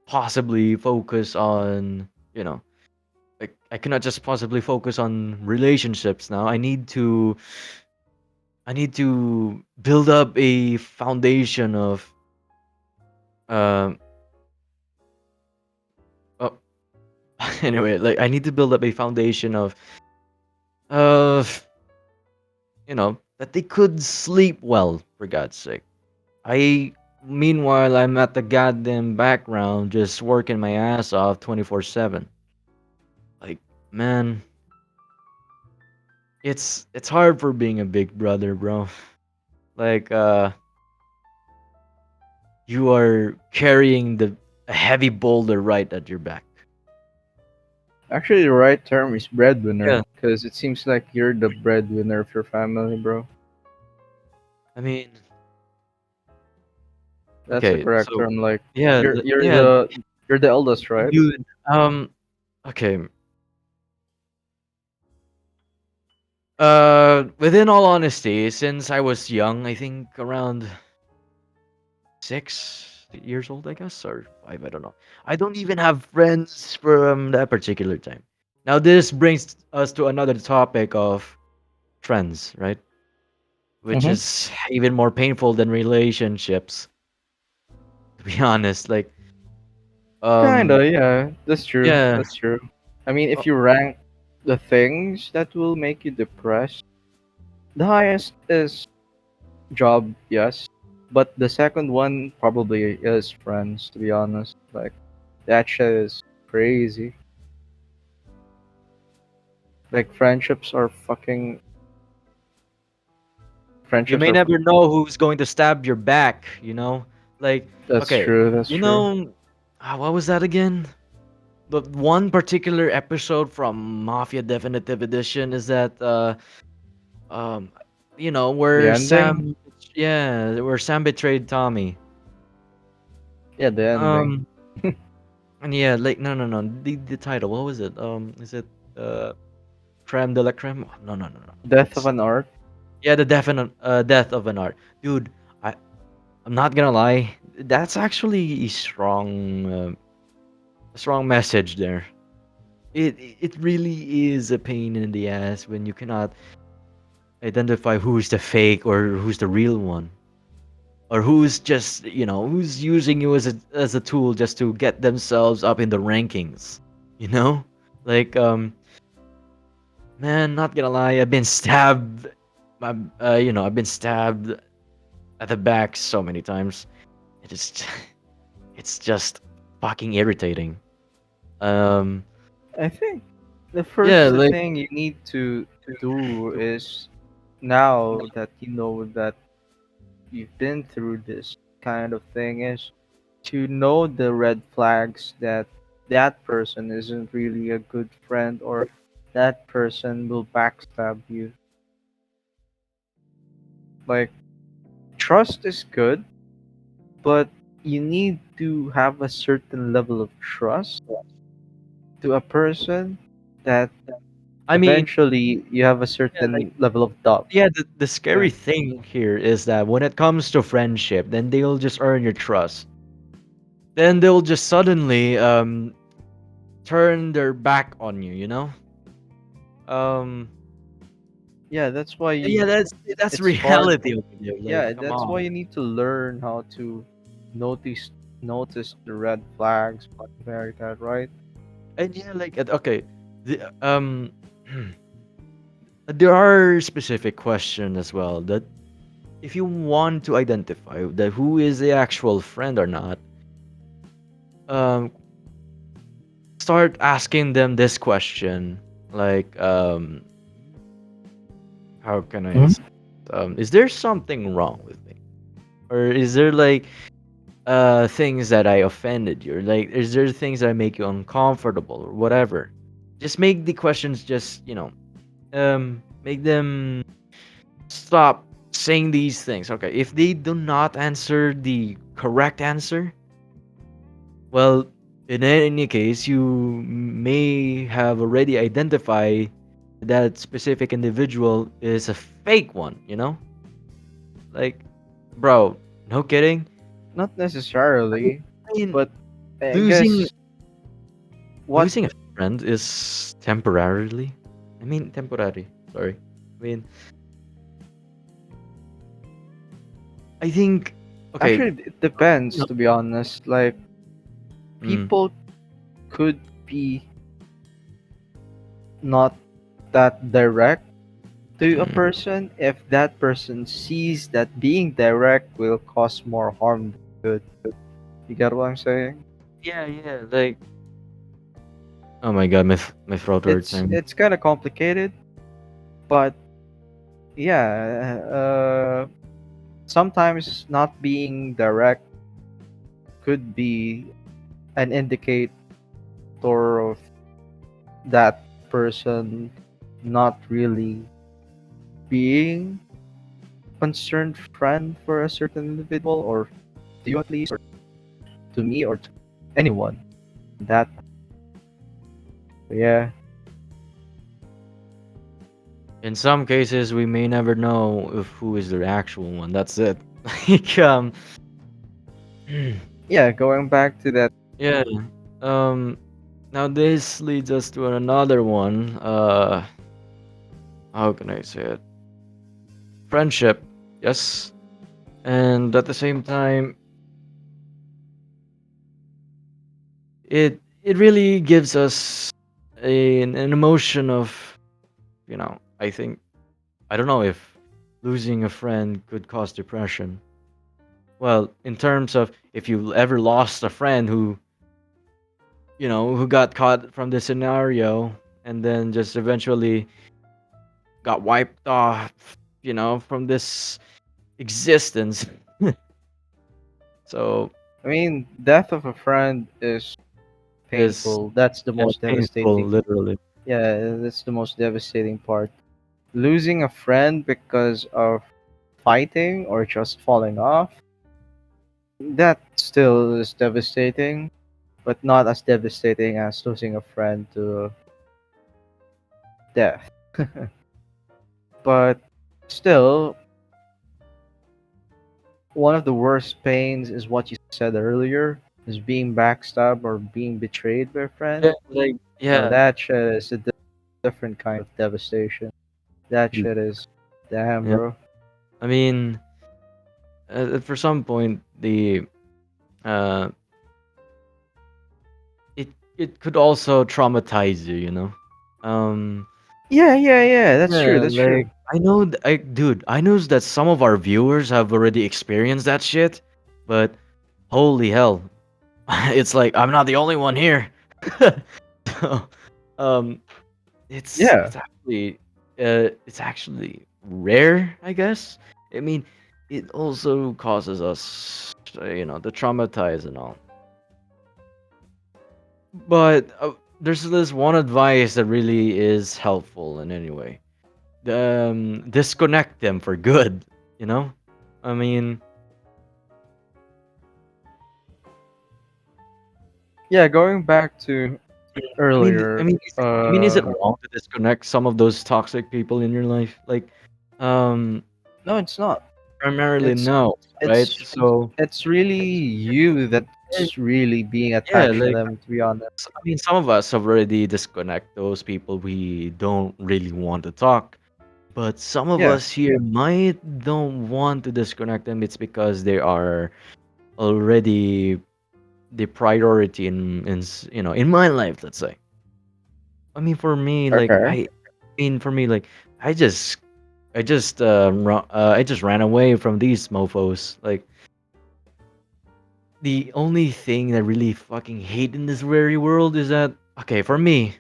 [SPEAKER 1] possibly focus on like I cannot just possibly focus on relationships now. I need to build up a foundation of um oh, anyway, like I need to build up a foundation of that they could sleep well for God's sake. I Meanwhile I'm at the goddamn background just working my ass off 24/7. Like man, it's hard for being a big brother, bro. Like you are carrying the a heavy boulder right at your back.
[SPEAKER 2] Actually, the right term is
[SPEAKER 1] Yeah,
[SPEAKER 2] breadwinner, because it seems like you're the breadwinner of your family, bro.
[SPEAKER 1] I mean,
[SPEAKER 2] That's the
[SPEAKER 1] okay,
[SPEAKER 2] correct
[SPEAKER 1] so
[SPEAKER 2] term. Like,
[SPEAKER 1] yeah,
[SPEAKER 2] you're you're
[SPEAKER 1] yeah,
[SPEAKER 2] the you're the eldest, right?
[SPEAKER 1] dude. Okay. Within all honesty, since I was young, I think around 6 years old, I guess, or five, I don't know. I don't even have friends from that particular time. Now, this brings us to another topic of friends, right? Which
[SPEAKER 2] Mm-hmm.
[SPEAKER 1] is even more painful than relationships, to be honest. Like, um,
[SPEAKER 2] Kinda, yeah. That's true.
[SPEAKER 1] yeah,
[SPEAKER 2] That's true. I mean,
[SPEAKER 1] uh,
[SPEAKER 2] if you rank the things that will make you depressed, the highest is job, yes. But the second one probably is friends, to be honest. Like, that shit is crazy. Like,
[SPEAKER 1] you
[SPEAKER 2] friendships
[SPEAKER 1] may
[SPEAKER 2] are,
[SPEAKER 1] never know who's going to stab your back, you know? Like,
[SPEAKER 2] that's
[SPEAKER 1] okay,
[SPEAKER 2] true, that's
[SPEAKER 1] you
[SPEAKER 2] true.
[SPEAKER 1] know, what was that again? The one particular episode from Mafia Definitive Edition is that um
[SPEAKER 2] The
[SPEAKER 1] where
[SPEAKER 2] ending?
[SPEAKER 1] Sam betrayed Tommy.
[SPEAKER 2] Yeah, the ending.
[SPEAKER 1] Um and yeah, like no, the title, what was it? Is it uh Creme de la Creme? No.
[SPEAKER 2] Death of
[SPEAKER 1] It's
[SPEAKER 2] an art.
[SPEAKER 1] yeah, the definite death of an art. Dude, I I'm not gonna lie. That's actually a strong message there. It really is a pain in the ass when you cannot identify who's the fake or who's the real one, or who's just who's using you as a tool just to get themselves up in the rankings, you know like man, not gonna lie, I've been stabbed. I've been stabbed at the back so many times. It is it's just fucking irritating. um
[SPEAKER 2] I think the
[SPEAKER 1] yeah,
[SPEAKER 2] first
[SPEAKER 1] like,
[SPEAKER 2] thing you need to do is, now that you know that you've been through this kind of thing, is to know the red flags that that person isn't really a good friend, or that person will backstab you. Like, trust is good, but you need to have a certain level of trust to a person that
[SPEAKER 1] I mean,
[SPEAKER 2] eventually you have a
[SPEAKER 1] yeah, like,
[SPEAKER 2] certain level of doubt.
[SPEAKER 1] yeah, the
[SPEAKER 2] Yeah.
[SPEAKER 1] scary thing here is that when it comes to friendship, then they'll just earn your trust. Then they'll just suddenly turn their back on you, you know? Um
[SPEAKER 2] Yeah, that's why
[SPEAKER 1] yeah, that's
[SPEAKER 2] it's hard.
[SPEAKER 1] reality over there. Like,
[SPEAKER 2] Yeah,
[SPEAKER 1] come
[SPEAKER 2] that's why
[SPEAKER 1] on.
[SPEAKER 2] you need to learn how to notice notice the red flags, something like that, right?
[SPEAKER 1] And yeah, like, okay, there are specific questions as well that if you want to identify that who is the actual friend or not, um start asking them this question, like, how can I
[SPEAKER 2] Mhm.
[SPEAKER 1] say, is there something wrong with me, or is there like things that I offended you, or like is there things that make you uncomfortable or whatever. Just make the questions, just make them stop saying these things. Okay, if they do not answer the correct answer, well, in any case, you may have already identified that specific individual is a fake one, like, bro, no kidding.
[SPEAKER 2] Not
[SPEAKER 1] I mean,
[SPEAKER 2] necessarily,
[SPEAKER 1] I mean,
[SPEAKER 2] but I
[SPEAKER 1] losing
[SPEAKER 2] guess what
[SPEAKER 1] losing a friend is temporarily. I mean, temporary. Sorry. I mean, I think. Okay.
[SPEAKER 2] actually it depends,
[SPEAKER 1] No.
[SPEAKER 2] to be honest. Like,
[SPEAKER 1] Mm,
[SPEAKER 2] people could be not that direct to a
[SPEAKER 1] mm.
[SPEAKER 2] person if that person sees that being direct will cause more harm than good. You get what I'm saying?
[SPEAKER 1] Yeah. Like, oh my god, my throat hurts.
[SPEAKER 2] It's kind of complicated, but yeah, sometimes not being direct could be an indicator of that person not really being concerned friend for a certain individual, or to you at least, or to me, or to anyone. That, yeah,
[SPEAKER 1] In some cases, we may never know if who is the actual one. That's it. Like,
[SPEAKER 2] yeah. Going back to that,
[SPEAKER 1] yeah. Um, Now this leads us to another one. How can I say it? Friendship, yes, and at the same time, it really gives us an emotion of, I think, I don't know if losing a friend could cause depression. Well, in terms of if you ever lost a friend who got caught from this scenario and then just eventually got wiped off, from this existence. So
[SPEAKER 2] I mean, death of a friend is
[SPEAKER 1] is
[SPEAKER 2] painful. That's the
[SPEAKER 1] yeah,
[SPEAKER 2] most
[SPEAKER 1] painful,
[SPEAKER 2] devastating.
[SPEAKER 1] literally.
[SPEAKER 2] Yeah, that's the most devastating part. Losing a friend because of fighting or just falling off, that still is devastating, but not as devastating as losing a friend to death. But still, one of the worst pains is what you said earlier, is being backstabbed or being betrayed by a friend.
[SPEAKER 1] Yeah, like
[SPEAKER 2] Now
[SPEAKER 1] yeah,
[SPEAKER 2] that shit is a different kind of devastation. That
[SPEAKER 1] mm,
[SPEAKER 2] shit is, damn,
[SPEAKER 1] yeah.
[SPEAKER 2] bro.
[SPEAKER 1] I mean, for some point, the uh, it it could also traumatize you, you know. Um,
[SPEAKER 2] Yeah, yeah, yeah. That's true.
[SPEAKER 1] yeah,
[SPEAKER 2] That's true.
[SPEAKER 1] like I know that some of our viewers have already experienced that shit, but holy hell, it's like I'm not the only one here. So, um,
[SPEAKER 2] Yeah.
[SPEAKER 1] it's actually rare, I guess. I mean, it also causes us, to traumatize and all. But there's this one advice that really is helpful in any way. Disconnect them for good. You know, I mean,
[SPEAKER 2] Yeah, going back to
[SPEAKER 1] I
[SPEAKER 2] earlier,
[SPEAKER 1] mean, is it wrong to disconnect some of those toxic people in your life? Like, um,
[SPEAKER 2] no, it's not.
[SPEAKER 1] primarily
[SPEAKER 2] It's
[SPEAKER 1] no, right?
[SPEAKER 2] it's
[SPEAKER 1] So
[SPEAKER 2] it's really you
[SPEAKER 1] eh,
[SPEAKER 2] that's really being
[SPEAKER 1] yeah,
[SPEAKER 2] attached to
[SPEAKER 1] like
[SPEAKER 2] them, to be honest.
[SPEAKER 1] I mean, some of us have already disconnect those people we don't really want to talk, but some of
[SPEAKER 2] Yeah.
[SPEAKER 1] us here might don't want to disconnect them. It's because they are already the priority in my life. Let's say. I mean, for me, like
[SPEAKER 2] Okay.
[SPEAKER 1] I I just ran away from these mofo's. Like the only thing that I really fucking hate in this very world is that okay for me.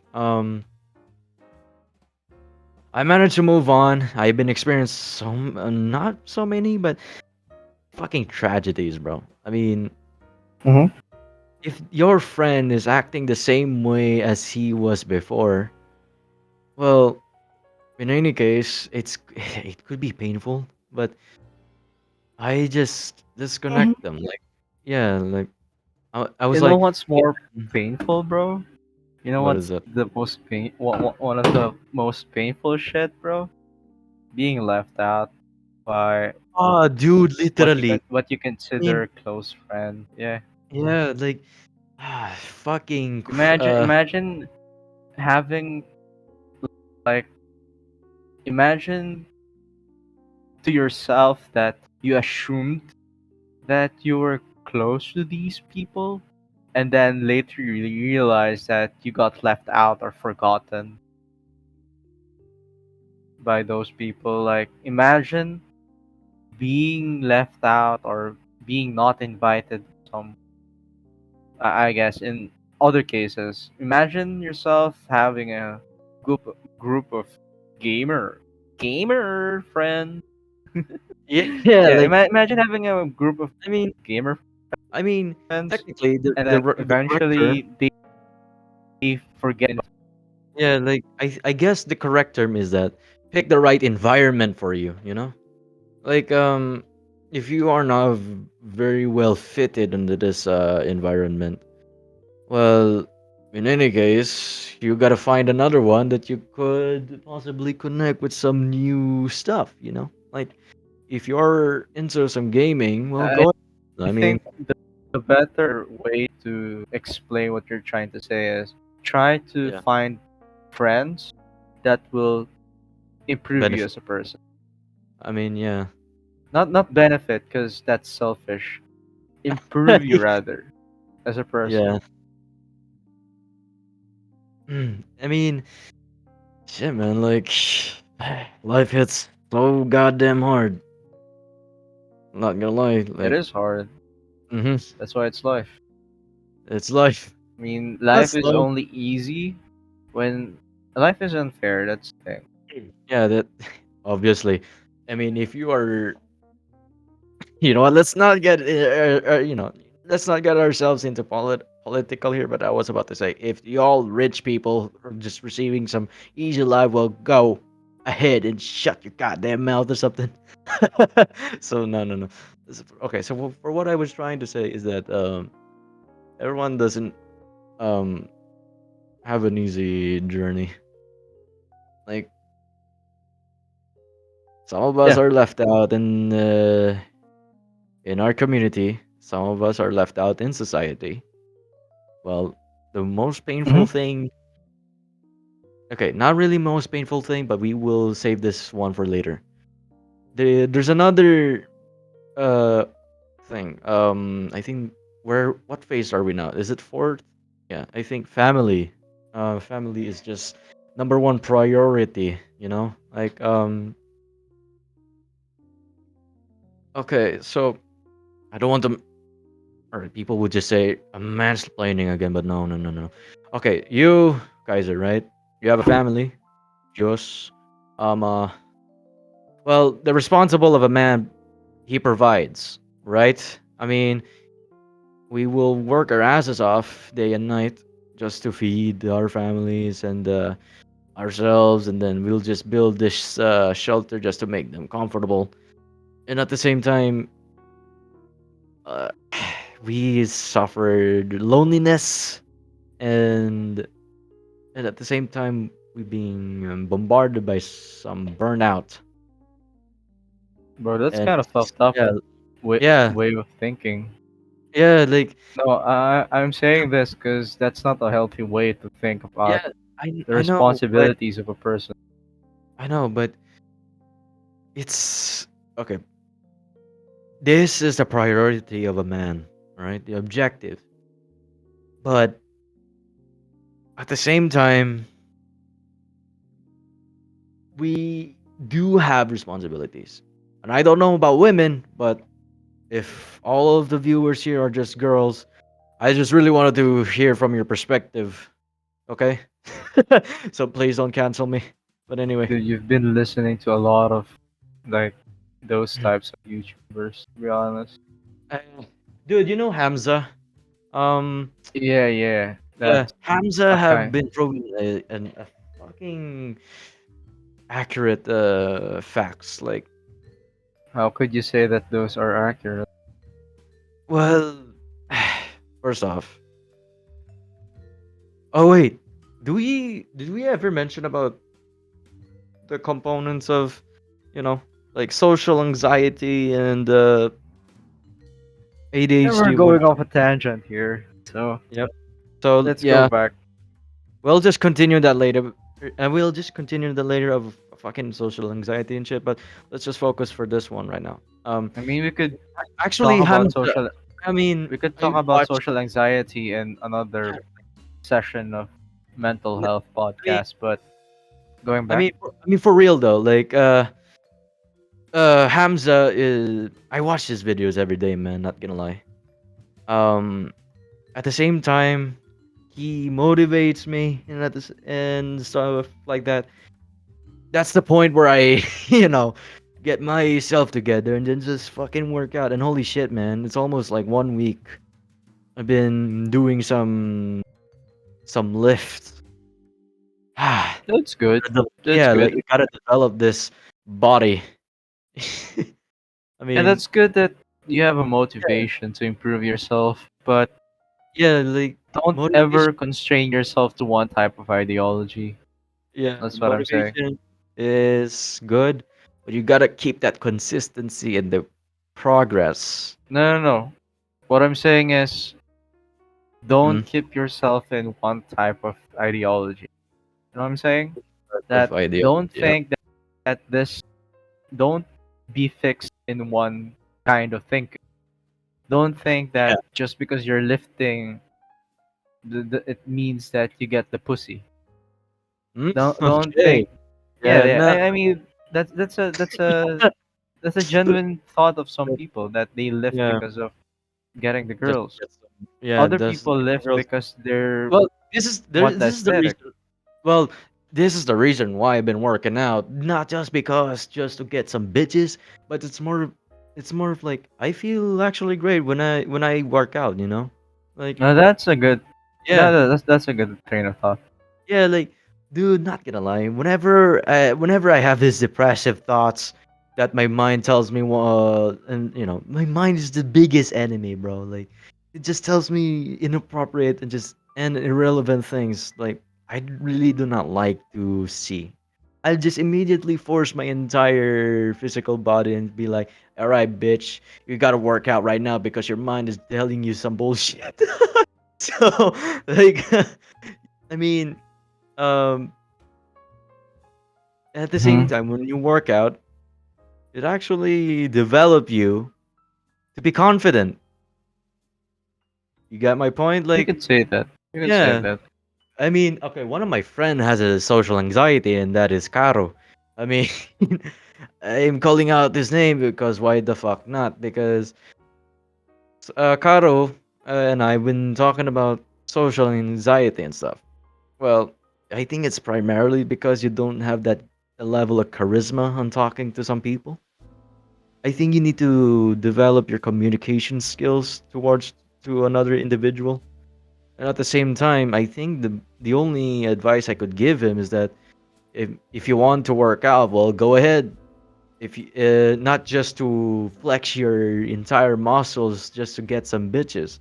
[SPEAKER 1] I managed to move on. I've been experienced some, not so many, but fucking tragedies, bro. I mean,
[SPEAKER 2] Mm-hmm.
[SPEAKER 1] if your friend is acting the same way as he was before, well, in any case, it could be painful, but I just
[SPEAKER 2] Hmm.
[SPEAKER 1] disconnect them. Like, yeah, like I
[SPEAKER 2] You
[SPEAKER 1] was
[SPEAKER 2] know
[SPEAKER 1] like,
[SPEAKER 2] what's
[SPEAKER 1] "Hey,
[SPEAKER 2] more
[SPEAKER 1] man,"
[SPEAKER 2] painful, bro? You know
[SPEAKER 1] what
[SPEAKER 2] what's
[SPEAKER 1] is it?
[SPEAKER 2] the most one of the most painful shit, bro? Being left out by
[SPEAKER 1] Oh, dude, literally.
[SPEAKER 2] what you
[SPEAKER 1] I mean,
[SPEAKER 2] consider close friend. Yeah.
[SPEAKER 1] yeah, like,
[SPEAKER 2] Imagine having, like, imagine to yourself that you assumed that you were close to these people, and then later you realize that you got left out or forgotten by those people. Like, imagine being left out or being not invited to some, I guess in other cases. Imagine yourself having a group of gamer friends.
[SPEAKER 1] yeah, yeah,
[SPEAKER 2] Yeah,
[SPEAKER 1] like,
[SPEAKER 2] imagine having a group of
[SPEAKER 1] I mean,
[SPEAKER 2] gamer
[SPEAKER 1] I mean,
[SPEAKER 2] friends,
[SPEAKER 1] technically,
[SPEAKER 2] and then
[SPEAKER 1] the director,
[SPEAKER 2] eventually they forget.
[SPEAKER 1] Yeah, like I guess the correct term is that pick the right environment for you, you know? Like if you are not very well fitted into this environment, well, in any case, you got to find another one that you could possibly connect with some new stuff, you know? Like if you're into some gaming, well,
[SPEAKER 2] I
[SPEAKER 1] go ahead.
[SPEAKER 2] I
[SPEAKER 1] I mean,
[SPEAKER 2] think the better way to explain what you're trying to say is try to
[SPEAKER 1] yeah,
[SPEAKER 2] find friends that will improve you
[SPEAKER 1] benefit.
[SPEAKER 2] as a person.
[SPEAKER 1] I mean, yeah.
[SPEAKER 2] Not benefit, because that's selfish. Improve you rather as a person.
[SPEAKER 1] Yeah. I mean, shit, man. Like, life hits so goddamn hard. I'm not gonna lie.
[SPEAKER 2] It
[SPEAKER 1] Like,
[SPEAKER 2] is hard.
[SPEAKER 1] hmm
[SPEAKER 2] That's why it's life.
[SPEAKER 1] it's life.
[SPEAKER 2] I mean, life
[SPEAKER 1] That's
[SPEAKER 2] is
[SPEAKER 1] life.
[SPEAKER 2] only easy when life is unfair. That's the thing.
[SPEAKER 1] Yeah, that obviously. I mean, if you are, you know what? Let's not get, let's not get ourselves into political here. But I was about to say, if y'all rich people are just receiving some easy life, well, go ahead and shut your goddamn mouth or something. So no, no, no. Okay, so for what I was trying to say is that everyone doesn't um have an easy journey. Like some of us
[SPEAKER 2] Yeah.
[SPEAKER 1] are left out in our community. Some of us are left out in society. Well, the most painful
[SPEAKER 2] Hmm.
[SPEAKER 1] thing. Okay, not really most painful thing, but we will save this one for later. There's another uh thing. I think where what phase are we now? Is it fourth? Yeah, I think family. Family is just number one priority. You know, like okay, so I don't want to. Or people would just say I'm mansplaining again, but no, no, no, no. Okay, you Kaiser, right? You have a family. Just well, the responsible of a man, he provides, right? I mean, we will work our asses off day and night just to feed our families and ourselves, and then we'll just build this shelter just to make them comfortable. And at the same time, uh, we suffered loneliness, and and at the same time, we being bombarded by some burnout.
[SPEAKER 2] Bro, that's
[SPEAKER 1] And
[SPEAKER 2] kind of fucked up
[SPEAKER 1] yeah,
[SPEAKER 2] way
[SPEAKER 1] yeah,
[SPEAKER 2] way of thinking.
[SPEAKER 1] yeah, like
[SPEAKER 2] No, I'm saying this because that's not a healthy way to think about
[SPEAKER 1] yeah,
[SPEAKER 2] the
[SPEAKER 1] I know, but
[SPEAKER 2] responsibilities of a person.
[SPEAKER 1] I know, but it's okay. This is the priority of a man, right? The objective. But at the same time, we do have responsibilities. And I don't know about women, but if all of the viewers here are just girls, I just really wanted to hear from your perspective, okay? So please don't cancel me. But anyway,
[SPEAKER 2] Dude, you've been listening to a lot of like those types of YouTubers, to be honest.
[SPEAKER 1] uh, dude, you know Hamza? Um,
[SPEAKER 2] Yeah, yeah.
[SPEAKER 1] yeah,
[SPEAKER 2] That's
[SPEAKER 1] Hamza have
[SPEAKER 2] okay.
[SPEAKER 1] been throwing a fucking accurate facts. Like,
[SPEAKER 2] How could you say that those are accurate?
[SPEAKER 1] well, first off, oh wait, did we ever mention about the components of, you know, like social anxiety and
[SPEAKER 2] Yeah, we're
[SPEAKER 1] ADHD? What?
[SPEAKER 2] going off a tangent here, so
[SPEAKER 1] Yep. So
[SPEAKER 2] let's go
[SPEAKER 1] yeah,
[SPEAKER 2] back.
[SPEAKER 1] we'll just continue that later. And we'll just continue the later of fucking social anxiety and shit. But let's just focus for this one right now.
[SPEAKER 2] I mean, we could talk
[SPEAKER 1] Actually,
[SPEAKER 2] about
[SPEAKER 1] Hamza.
[SPEAKER 2] social.
[SPEAKER 1] I mean,
[SPEAKER 2] We could talk
[SPEAKER 1] I
[SPEAKER 2] about
[SPEAKER 1] watched.
[SPEAKER 2] social anxiety in another
[SPEAKER 1] Yeah,
[SPEAKER 2] session of mental
[SPEAKER 1] yeah,
[SPEAKER 2] health
[SPEAKER 1] I mean,
[SPEAKER 2] podcast. But going back,
[SPEAKER 1] I mean, for real though, like, Hamza is. I watch his videos every day, man. Not gonna lie. Um, at the same time, he motivates me, and and stuff like that. That's the point where I, you know, get myself together and then just fucking work out. And holy shit, man, it's almost like 1 week. I've been doing some lifts, Ah,
[SPEAKER 2] That's good. That's
[SPEAKER 1] yeah, like
[SPEAKER 2] good.
[SPEAKER 1] you gotta develop this body. I
[SPEAKER 2] And
[SPEAKER 1] mean,
[SPEAKER 2] that's good that you have a
[SPEAKER 1] yeah,
[SPEAKER 2] motivation to improve yourself, but
[SPEAKER 1] yeah, like
[SPEAKER 2] don't
[SPEAKER 1] motivation.
[SPEAKER 2] ever constrain yourself to one type of ideology.
[SPEAKER 1] Yeah,
[SPEAKER 2] That's what I'm saying.
[SPEAKER 1] motivation is good, but you gotta keep that consistency and the progress.
[SPEAKER 2] No, no, no. What I'm saying is don't
[SPEAKER 1] Mm,
[SPEAKER 2] keep yourself in one type of ideology. You know what I'm saying?
[SPEAKER 1] type of
[SPEAKER 2] That
[SPEAKER 1] ideology.
[SPEAKER 2] don't
[SPEAKER 1] Yeah,
[SPEAKER 2] think that this don't be fixed in one kind of thinking. Don't think
[SPEAKER 1] yeah.
[SPEAKER 2] that just because you're lifting, it means that you get the pussy.
[SPEAKER 1] Mm,
[SPEAKER 2] Don't
[SPEAKER 1] okay.
[SPEAKER 2] think. Yeah,
[SPEAKER 1] Yeah,
[SPEAKER 2] yeah.
[SPEAKER 1] no.
[SPEAKER 2] I mean that's a genuine thought of some people that they lift
[SPEAKER 1] Yeah,
[SPEAKER 2] because of getting the
[SPEAKER 1] just
[SPEAKER 2] girls.
[SPEAKER 1] get some. Yeah,
[SPEAKER 2] Other
[SPEAKER 1] does
[SPEAKER 2] people
[SPEAKER 1] get some
[SPEAKER 2] lift
[SPEAKER 1] girls.
[SPEAKER 2] because they
[SPEAKER 1] Well,
[SPEAKER 2] want the
[SPEAKER 1] this is the
[SPEAKER 2] aesthetic.
[SPEAKER 1] reason. Well, this is the reason why I've been working out. Not just because just to get some bitches, but it's more of like I feel actually great when I work out. You know, like
[SPEAKER 2] Now that's a good
[SPEAKER 1] yeah.
[SPEAKER 2] that's a good train of thought.
[SPEAKER 1] Yeah, like, dude, not gonna lie. Whenever I have these depressive thoughts that my mind tells me, and you know, my mind is the biggest enemy, bro. Like, it just tells me inappropriate and irrelevant things. Like, I really do not like to see. I'll just immediately force my entire physical body and be like, "All right, bitch, you gotta work out right now because your mind is telling you some bullshit." So, like, I mean, um, at the same
[SPEAKER 2] Hmm.
[SPEAKER 1] time, when you work out, it actually develop you to be confident. You got my point?
[SPEAKER 2] You
[SPEAKER 1] Like,
[SPEAKER 2] could say that. You could say
[SPEAKER 1] yeah.
[SPEAKER 2] that.
[SPEAKER 1] I mean, okay, one of my friend has a social anxiety, and that is Caro. I mean, I'm calling out his name because why the fuck not? Because Caro and I've been talking about social anxiety and stuff. Well, I think it's primarily because you don't have that level of charisma on talking to some people. I think you need to develop your communication skills towards to another individual. And at the same time, I think the only advice I could give him is that if you want to work out, well, go ahead. If you, not just to flex your entire muscles just to get some bitches.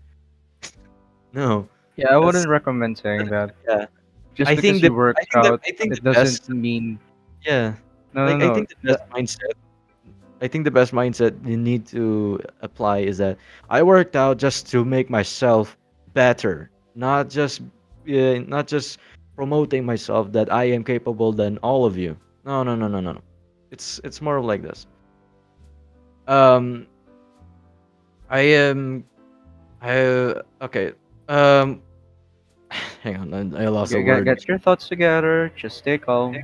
[SPEAKER 1] No,
[SPEAKER 2] Yeah, I
[SPEAKER 1] that's
[SPEAKER 2] wouldn't recommend saying that.
[SPEAKER 1] yeah.
[SPEAKER 2] Just because you work out,
[SPEAKER 1] I think
[SPEAKER 2] it
[SPEAKER 1] the best
[SPEAKER 2] doesn't mean
[SPEAKER 1] yeah.
[SPEAKER 2] no, no,
[SPEAKER 1] Like I
[SPEAKER 2] no.
[SPEAKER 1] think the best mindset I think the best mindset you need to apply is that I worked out just to make myself better, not just promoting myself that I am capable than all of you. No, no, no, no, no, no. It's more of like this. Um, I am I okay. Um, hang on, I lost a word.
[SPEAKER 2] Get your thoughts together. Just stay calm.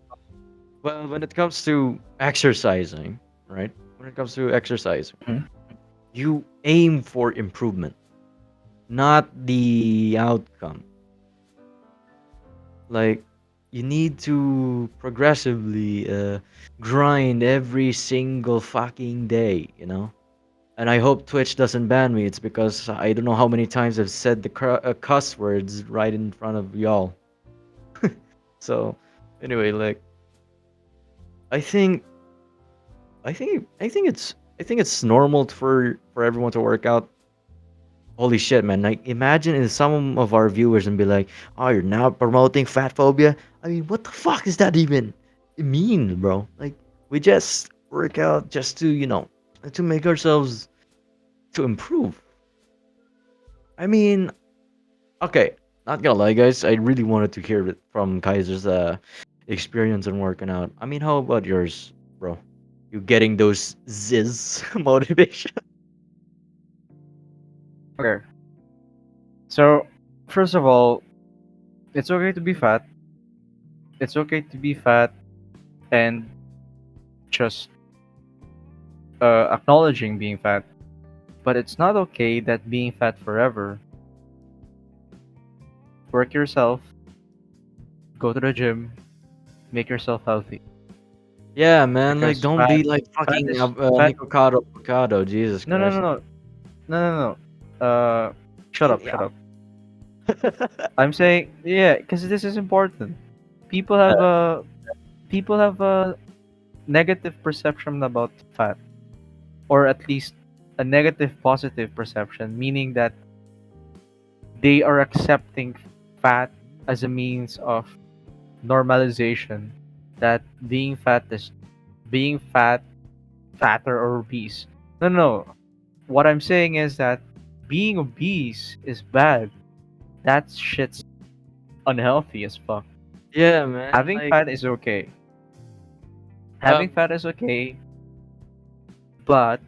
[SPEAKER 1] Well, when it comes to exercising, right? When it comes to exercising,
[SPEAKER 2] Mhm.
[SPEAKER 1] you aim for improvement, not the outcome. Like you need to progressively grind every single fucking day, you know. And I hope Twitch doesn't ban me. It's because I don't know how many times I've said the cuss words right in front of y'all. So anyway, like I think I think it's normal for everyone to work out. Holy shit, man. Like, imagine if some of our viewers and be like, oh, you're now promoting fat phobia? I mean, what the fuck is that even mean, bro? Like, we just work out just to, you know, to make ourselves to improve. I mean, okay, not gonna lie, guys. I really wanted to hear it from Kaiser's experience in working out. I mean, how about yours, bro? You getting those ziz motivation?
[SPEAKER 2] Okay. So, first of all, it's okay to be fat. It's okay to be fat and just acknowledging being fat. But it's not okay that being fat forever. Work yourself, go to the gym, make yourself healthy.
[SPEAKER 1] Yeah, man. Like,
[SPEAKER 2] Because
[SPEAKER 1] don't be like
[SPEAKER 2] fat
[SPEAKER 1] fucking
[SPEAKER 2] is fat.
[SPEAKER 1] avocado, avocado. Jesus
[SPEAKER 2] No, no, no,
[SPEAKER 1] Christ.
[SPEAKER 2] no, no, no, no. Shut
[SPEAKER 1] And
[SPEAKER 2] up, shut
[SPEAKER 1] yeah.
[SPEAKER 2] up. I'm saying, yeah, because this is important. people have a people have a negative perception about fat, or at least a negative positive perception, meaning that they are accepting fat as a means of normalization, that being fat, fatter or obese. No, no. What I'm saying is that being obese is bad. That shit's unhealthy as fuck.
[SPEAKER 1] Yeah, man.
[SPEAKER 2] Having
[SPEAKER 1] Like,
[SPEAKER 2] fat is okay. Having
[SPEAKER 1] um,
[SPEAKER 2] fat is okay, but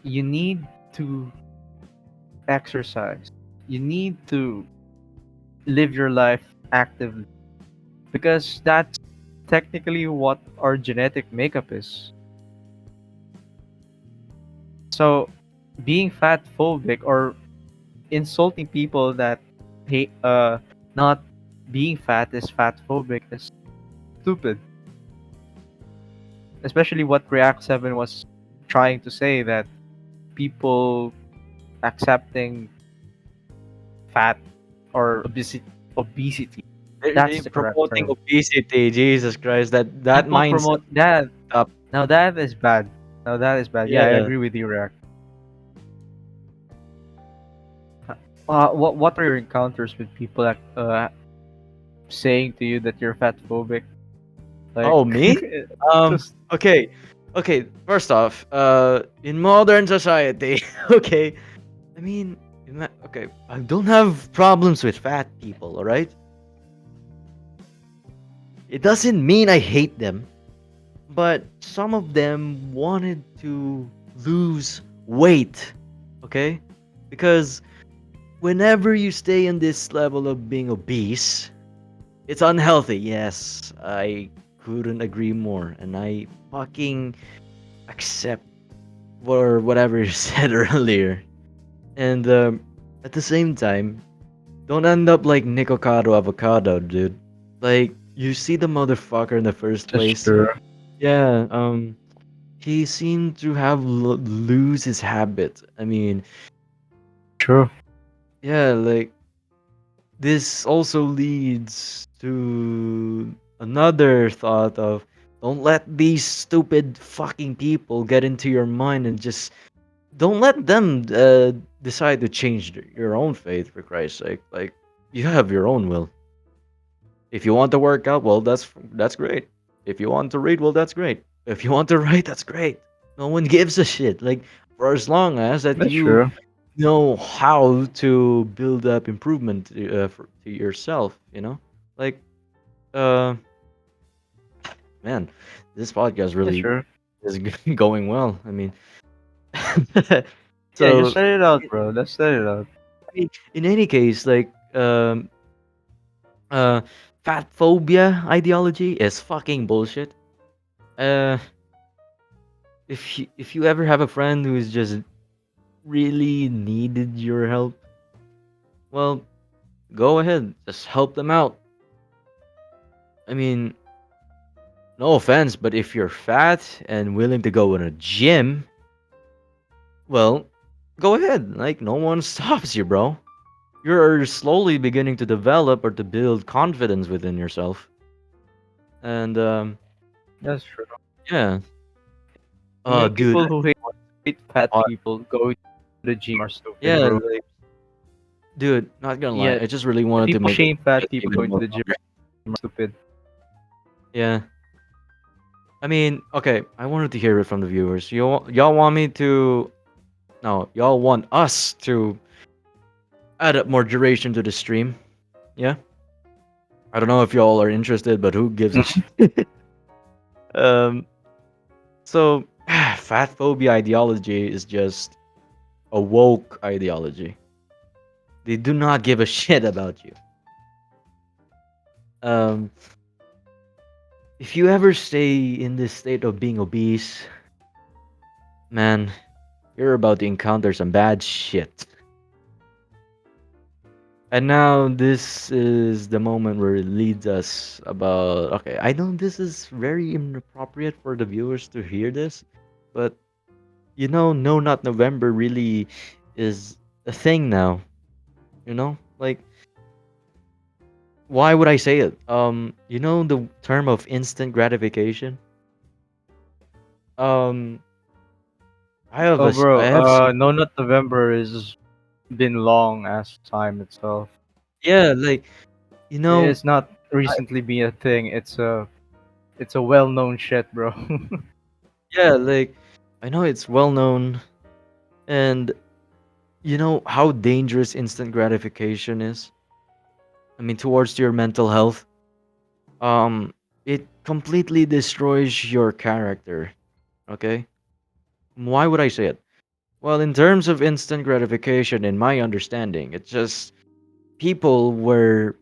[SPEAKER 2] you need to exercise. You need to live your life actively because that's technically what our genetic makeup is. So, being fat phobic or insulting people that hate not being fat is fat phobic is stupid. Especially what React 7 was trying to say, that people accepting fat or obesity,
[SPEAKER 1] they're
[SPEAKER 2] that's the correct
[SPEAKER 1] promoting
[SPEAKER 2] term.
[SPEAKER 1] obesity. Jesus Christ, that
[SPEAKER 2] People
[SPEAKER 1] mindset
[SPEAKER 2] promote that.
[SPEAKER 1] up.
[SPEAKER 2] Now that is bad. Now that is bad. Yeah, I
[SPEAKER 1] Yeah.
[SPEAKER 2] agree with you, React. What are your encounters with people that saying to you that you're fat phobic? Like,
[SPEAKER 1] Oh, me?
[SPEAKER 2] just
[SPEAKER 1] Okay. Okay, first off, in modern society, okay, I mean, okay, I don't have problems with fat people, all right? It doesn't mean I hate them, but some of them wanted to lose weight, okay? Because whenever you stay in this level of being obese, it's unhealthy. Yes, I couldn't agree more, and I fucking accept or whatever you said earlier. And at the same time, don't end up like Nicocado Avocado, dude. Like, you see the motherfucker in the first
[SPEAKER 2] just
[SPEAKER 1] place.
[SPEAKER 2] sure.
[SPEAKER 1] Yeah, he seemed to have lose his habit. I mean,
[SPEAKER 2] True.
[SPEAKER 1] yeah, like this also leads to another thought of don't let these stupid fucking people get into your mind and just don't let them decide to change your own faith for Christ's sake. Like you have your own will. If you want to work out, well, that's great. If you want to read, well, that's great. If you want to write, that's great. No one gives a shit. Like for as long as that
[SPEAKER 2] That's
[SPEAKER 1] you
[SPEAKER 2] true.
[SPEAKER 1] know how to build up improvement to yourself, like uh man, this podcast
[SPEAKER 2] That's
[SPEAKER 1] really
[SPEAKER 2] true.
[SPEAKER 1] is going well. I mean,
[SPEAKER 2] Yeah, just
[SPEAKER 1] so
[SPEAKER 2] let it out, bro. Let's let it out.
[SPEAKER 1] I mean, in any case, like uh fat phobia ideology is fucking bullshit. uh if you ever have a friend who's just really needed your help, well, go ahead, just help them out. I mean, no offense, but if you're fat and willing to go in a gym, well, go ahead. Like, no one stops you, bro. You're slowly beginning to develop or to build confidence within yourself. And,
[SPEAKER 2] That's true.
[SPEAKER 1] yeah.
[SPEAKER 2] I mean,
[SPEAKER 1] Dude,
[SPEAKER 2] people who hate fat
[SPEAKER 1] uh,
[SPEAKER 2] people go to the gym are stupid,
[SPEAKER 1] yeah,
[SPEAKER 2] bro.
[SPEAKER 1] like, dude, not gonna lie.
[SPEAKER 2] Yeah,
[SPEAKER 1] I just really
[SPEAKER 2] the
[SPEAKER 1] wanted to
[SPEAKER 2] people
[SPEAKER 1] make this
[SPEAKER 2] shame fat
[SPEAKER 1] like,
[SPEAKER 2] people
[SPEAKER 1] even
[SPEAKER 2] going to
[SPEAKER 1] more
[SPEAKER 2] the gym
[SPEAKER 1] longer.
[SPEAKER 2] are stupid.
[SPEAKER 1] Yeah. I mean, okay, I wanted to hear it from the viewers. Y'all want me to. No, y'all want us to add up more duration to the stream. Yeah? I don't know if y'all are interested, but who gives a
[SPEAKER 2] Mhm.
[SPEAKER 1] shit? um, so, fat phobia ideology is just a woke ideology. They do not give a shit about you. Um, if you ever stay in this state of being obese, man, you're about to encounter some bad shit. And now this is the moment where it leads us about. Okay, I know this is very inappropriate for the viewers to hear this, but No Not November really is a thing now. Like Why would I say it? You know the term of instant gratification. Um,
[SPEAKER 2] Oh,
[SPEAKER 1] I
[SPEAKER 2] bro.
[SPEAKER 1] have seen.
[SPEAKER 2] No, not November is been long as time itself.
[SPEAKER 1] Yeah, like you know,
[SPEAKER 2] It's not
[SPEAKER 1] I,
[SPEAKER 2] recently been a thing. It's a well-known shit, bro.
[SPEAKER 1] yeah, like I know it's well known, and you know how dangerous instant gratification is. I mean, towards your mental health. Um, it completely destroys your character. Okay, why would I say it? Well, in terms of instant gratification, in my understanding, it's just people were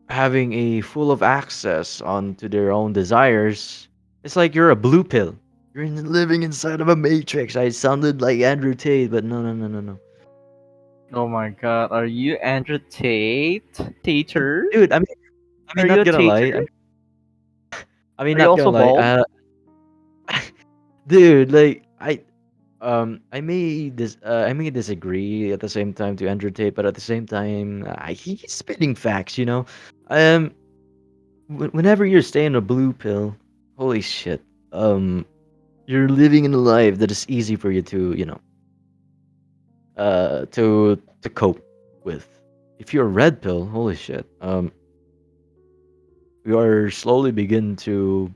[SPEAKER 1] having a full of access onto their own desires. It's like you're a blue pill. Living inside of a matrix. I sounded like Andrew Tate, but no, no, no, no, no.
[SPEAKER 2] Oh my god, are you Andrew Tate? Tater?
[SPEAKER 1] Dude, I
[SPEAKER 2] Are
[SPEAKER 1] mean,
[SPEAKER 2] you
[SPEAKER 1] not
[SPEAKER 2] a
[SPEAKER 1] gonna lie.
[SPEAKER 2] tater?
[SPEAKER 1] I mean,
[SPEAKER 2] Are you
[SPEAKER 1] not gonna
[SPEAKER 2] also
[SPEAKER 1] lie.
[SPEAKER 2] bald?
[SPEAKER 1] Dude, like I may disagree at the same time to Andrew Tate, but at the same time, he's spitting facts. You know, um, whenever you're staying a blue pill, holy shit, you're living in a life that is easy for you to to cope with. If you're a red pill, holy shit, you are slowly begin to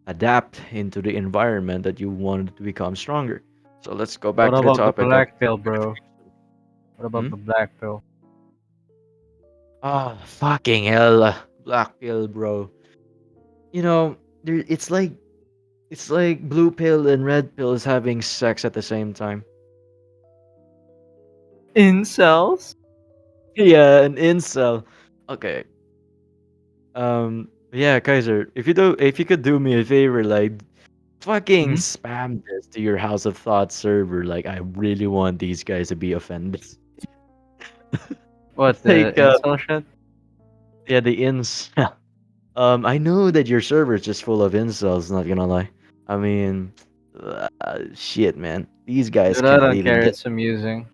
[SPEAKER 1] adapt into the environment that you wanted to become stronger. So let's go
[SPEAKER 2] What
[SPEAKER 1] back to the
[SPEAKER 2] about the
[SPEAKER 1] topic of
[SPEAKER 2] black pill,
[SPEAKER 1] instant
[SPEAKER 2] bro?
[SPEAKER 1] gratification.
[SPEAKER 2] What about
[SPEAKER 1] Hmm?
[SPEAKER 2] the black pill?
[SPEAKER 1] Oh, fucking hell. Black pill, bro. You know, it's like blue pill and red pill is having sex at the same time.
[SPEAKER 2] Incels?
[SPEAKER 1] Yeah, an incel. Okay. Yeah, Kaiser, if you could do me a favor, like fucking
[SPEAKER 2] Hmm.
[SPEAKER 1] spam this to your House of Thoughts server. Like I really want these guys to be offended.
[SPEAKER 2] What, the
[SPEAKER 1] Like
[SPEAKER 2] incel shit?
[SPEAKER 1] yeah, the incel. I know that your server is just full of incels, not gonna lie. I mean, shit, man. These guys
[SPEAKER 2] Dude, I
[SPEAKER 1] can't
[SPEAKER 2] don't
[SPEAKER 1] even
[SPEAKER 2] care.
[SPEAKER 1] get.
[SPEAKER 2] It's amusing.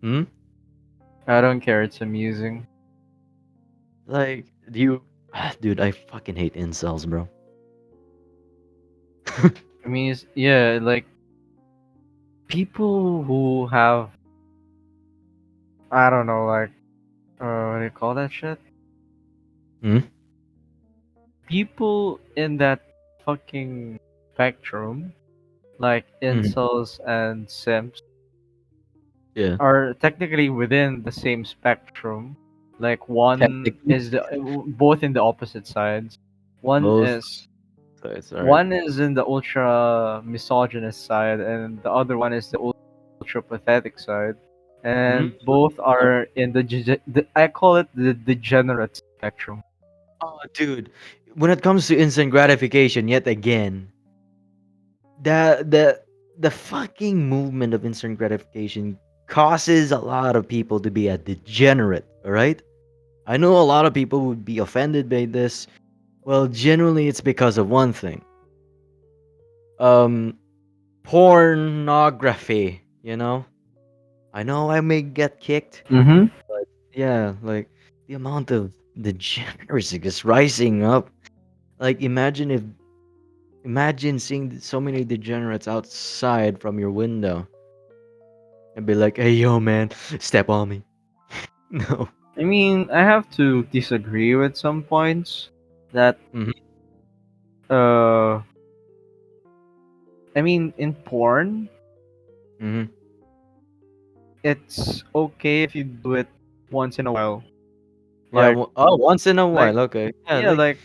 [SPEAKER 1] Hmm?
[SPEAKER 2] I don't care. It's amusing.
[SPEAKER 1] Like, do you. Dude, I fucking hate incels, bro.
[SPEAKER 2] I mean, yeah, like people who have, I don't know, like, what do you call that shit?
[SPEAKER 1] Hmm?
[SPEAKER 2] People in that fucking spectrum, like
[SPEAKER 1] Hmm.
[SPEAKER 2] incels and simps,
[SPEAKER 1] Yeah.
[SPEAKER 2] are technically within the same spectrum. Like one
[SPEAKER 1] Technically,
[SPEAKER 2] is the both in the opposite sides. One
[SPEAKER 1] both
[SPEAKER 2] is
[SPEAKER 1] sides. All right.
[SPEAKER 2] one is in the ultra misogynist side, and the other one is the ultra pathetic side.
[SPEAKER 1] Hmm.
[SPEAKER 2] And both are in the I call it the degenerate spectrum.
[SPEAKER 1] Oh, dude. When it comes to instant gratification, yet again, the the the fucking movement of instant gratification causes a lot of people to be a degenerate. All right. I know a lot of people would be offended by this. Well, generally, it's because of one thing. Um, pornography. You know, I know I may get kicked,
[SPEAKER 2] Mm-hmm.
[SPEAKER 1] but yeah, like the amount of degeneracy is rising up. Like, imagine seeing so many degenerates outside from your window and be like, "Hey, yo, man, step on me." No.
[SPEAKER 2] I mean, I have to disagree with some points that
[SPEAKER 1] Hmm.
[SPEAKER 2] uh I mean in porn
[SPEAKER 1] Hmm.
[SPEAKER 2] it's okay if you do it once in a while.
[SPEAKER 1] Yeah.
[SPEAKER 2] Like
[SPEAKER 1] Oh, once in a
[SPEAKER 2] like
[SPEAKER 1] while. Okay. Yeah.
[SPEAKER 2] yeah,
[SPEAKER 1] Like
[SPEAKER 2] like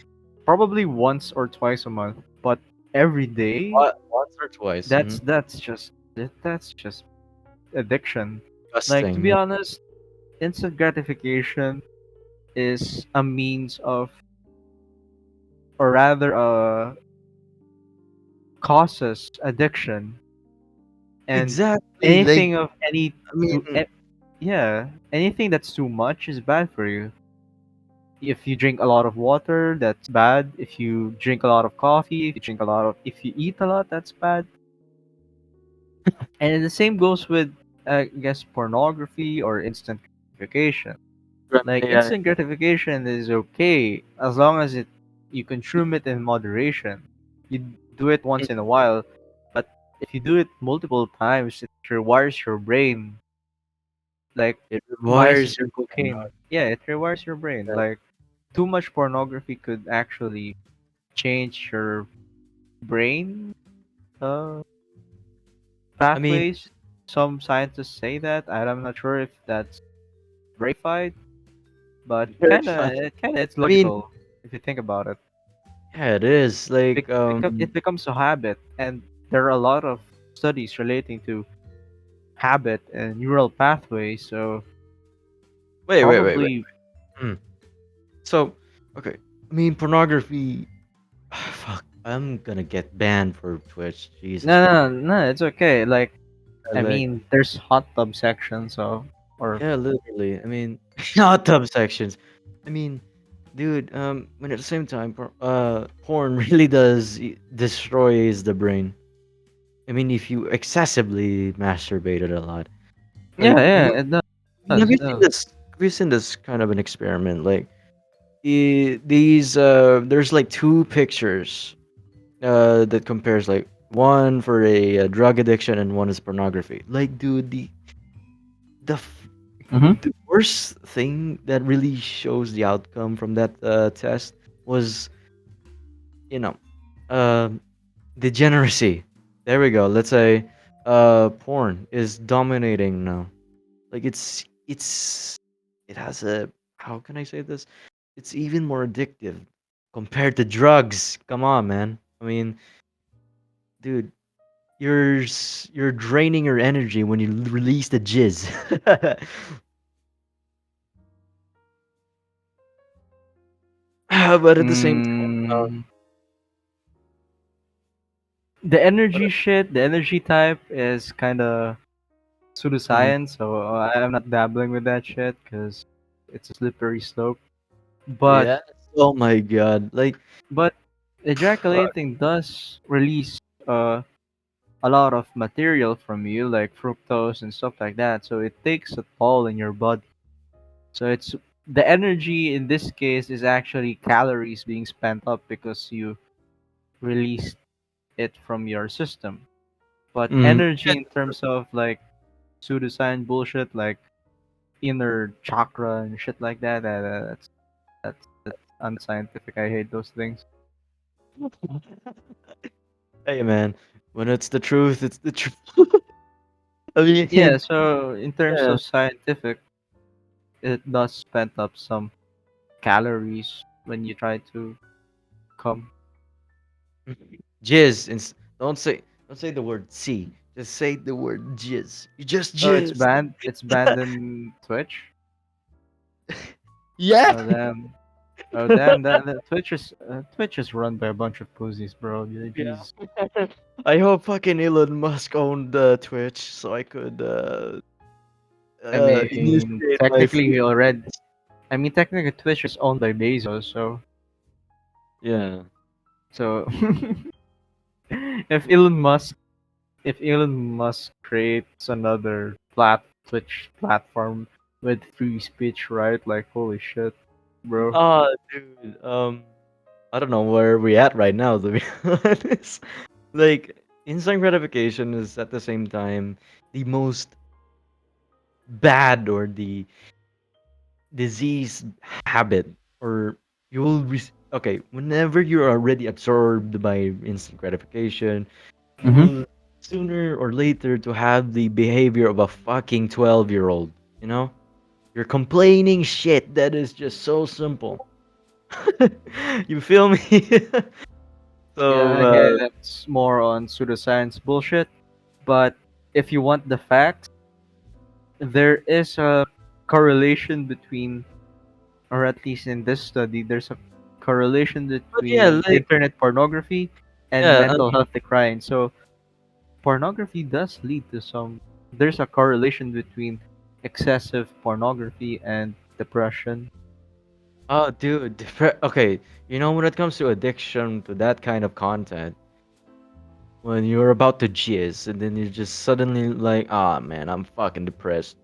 [SPEAKER 2] probably once or twice a month, but every day
[SPEAKER 1] once or twice. Hmm.
[SPEAKER 2] that's just addiction. Like to be
[SPEAKER 1] Disgusting.
[SPEAKER 2] honest, instant gratification is a means of, or rather causes addiction, and
[SPEAKER 1] Exactly. Like,
[SPEAKER 2] anything of any
[SPEAKER 1] I mean,
[SPEAKER 2] to yeah, anything that's too much is bad for you. If you drink a lot of water, that's bad. If you drink a lot of coffee, if you eat a lot, that's bad. And the same goes with, I guess, pornography or instant gratification.
[SPEAKER 1] Right,
[SPEAKER 2] Like
[SPEAKER 1] yeah.
[SPEAKER 2] instant gratification is okay as long as it you consume it in moderation. You do it once in a while, but if you do it multiple times, it rewires your brain like
[SPEAKER 1] It
[SPEAKER 2] wires
[SPEAKER 1] rewires your
[SPEAKER 2] in
[SPEAKER 1] brain.
[SPEAKER 2] cocaine. Yeah, it rewires your brain.
[SPEAKER 1] Yeah.
[SPEAKER 2] Like too much pornography could actually change your brain uh,
[SPEAKER 1] I mean,
[SPEAKER 2] pathways. Some scientists say that. I'm not sure if that's verified, but
[SPEAKER 1] verified.
[SPEAKER 2] it's
[SPEAKER 1] I mean,
[SPEAKER 2] logical if you think about it.
[SPEAKER 1] yeah, it is like
[SPEAKER 2] It becomes a habit, and there are a lot of studies relating to habit and neural pathways. So
[SPEAKER 1] wait.
[SPEAKER 2] probably
[SPEAKER 1] Hmm. So, okay. I mean, pornography. Fuck. I'm gonna get banned for Twitch. Jesus Christ.
[SPEAKER 2] no, it's okay. Like I
[SPEAKER 1] Like,
[SPEAKER 2] mean, there's hot tub sections, so or
[SPEAKER 1] yeah, literally. I mean, not subsections. I mean, dude. When at the same time, porn really does destroys the brain. I mean, if you excessively masturbated a lot,
[SPEAKER 2] yeah,
[SPEAKER 1] like,
[SPEAKER 2] yeah, it
[SPEAKER 1] have
[SPEAKER 2] does,
[SPEAKER 1] you
[SPEAKER 2] it
[SPEAKER 1] seen
[SPEAKER 2] does.
[SPEAKER 1] this? Have you seen this kind of an experiment? Like, these there's like two pictures that compares like one for a, drug addiction and one is pornography. Like, dude, the f-
[SPEAKER 2] Mm-hmm.
[SPEAKER 1] the worst thing that really shows the outcome from that test was, you know, um degeneracy. There we go. Let's say porn is dominating now. Like, it has a, how can I say this? It's even more addictive compared to drugs. Come on, man. I mean, dude, you're draining your energy when you release the jizz. But at the same time,
[SPEAKER 2] Mm, the
[SPEAKER 1] but
[SPEAKER 2] energy shit, the energy type is kind of
[SPEAKER 1] mhm.
[SPEAKER 2] pseudoscience, so I'm not dabbling with that shit because it's a slippery slope. But
[SPEAKER 1] Yes. Oh my god. Like,
[SPEAKER 2] but
[SPEAKER 1] fuck.
[SPEAKER 2] ejaculating does release uh, a lot of material from you, like fructose and stuff like that. So it takes a toll in your body. So it's the energy in this case is actually calories being spent up because you released it from your system. But
[SPEAKER 1] Mhm.
[SPEAKER 2] energy in terms of like pseudoscience bullshit, like inner chakra and shit like that, that's unscientific. I hate those things.
[SPEAKER 1] Hey man, when it's the truth, it's the truth. I
[SPEAKER 2] Yeah.
[SPEAKER 1] mean,
[SPEAKER 2] So in terms
[SPEAKER 1] yeah.
[SPEAKER 2] of scientific, it does spend up some calories when you try to come.
[SPEAKER 1] Jizz. Don't say the word C. Just say the word jizz. You just
[SPEAKER 2] Oh, it's
[SPEAKER 1] jizz.
[SPEAKER 2] banned. It's banned in Twitch.
[SPEAKER 1] Yeah.
[SPEAKER 2] Oh damn. Oh damn. That Twitch is run by a bunch of pussies, bro. Yeah,
[SPEAKER 1] Yeah.
[SPEAKER 2] jeez.
[SPEAKER 1] I hope fucking Elon Musk owned Twitch so I could
[SPEAKER 2] I mean,
[SPEAKER 1] initiate my
[SPEAKER 2] technically
[SPEAKER 1] free.
[SPEAKER 2] we already. I mean, technically Twitch is owned by Bezos,
[SPEAKER 1] Yeah.
[SPEAKER 2] so if Elon Musk if Elon Musk creates another Twitch platform with free speech, right? Like holy shit, bro.
[SPEAKER 1] Dude. I don't know where we at right now, to be honest. Like, instant gratification is at the same time the most bad or the disease habit, or you will okay, whenever you're already absorbed by instant gratification, you
[SPEAKER 2] Mm-hmm.
[SPEAKER 1] will sooner or later to have the behavior of a fucking 12-year-old, you know? You're complaining shit that is just so simple. You feel me?
[SPEAKER 2] Yeah,
[SPEAKER 1] So
[SPEAKER 2] again, that's more on pseudoscience bullshit. But if you want the facts, there is a correlation between, or at least in this study, there's a correlation
[SPEAKER 1] but yeah,
[SPEAKER 2] between
[SPEAKER 1] like,
[SPEAKER 2] internet pornography and
[SPEAKER 1] yeah,
[SPEAKER 2] mental health decline. So pornography does lead to some. There's a correlation between excessive pornography and depression.
[SPEAKER 1] oh dude, okay, you know, when it comes to addiction to that kind of content, when you're about to jizz and then you're just suddenly like, ah man, I'm fucking depressed.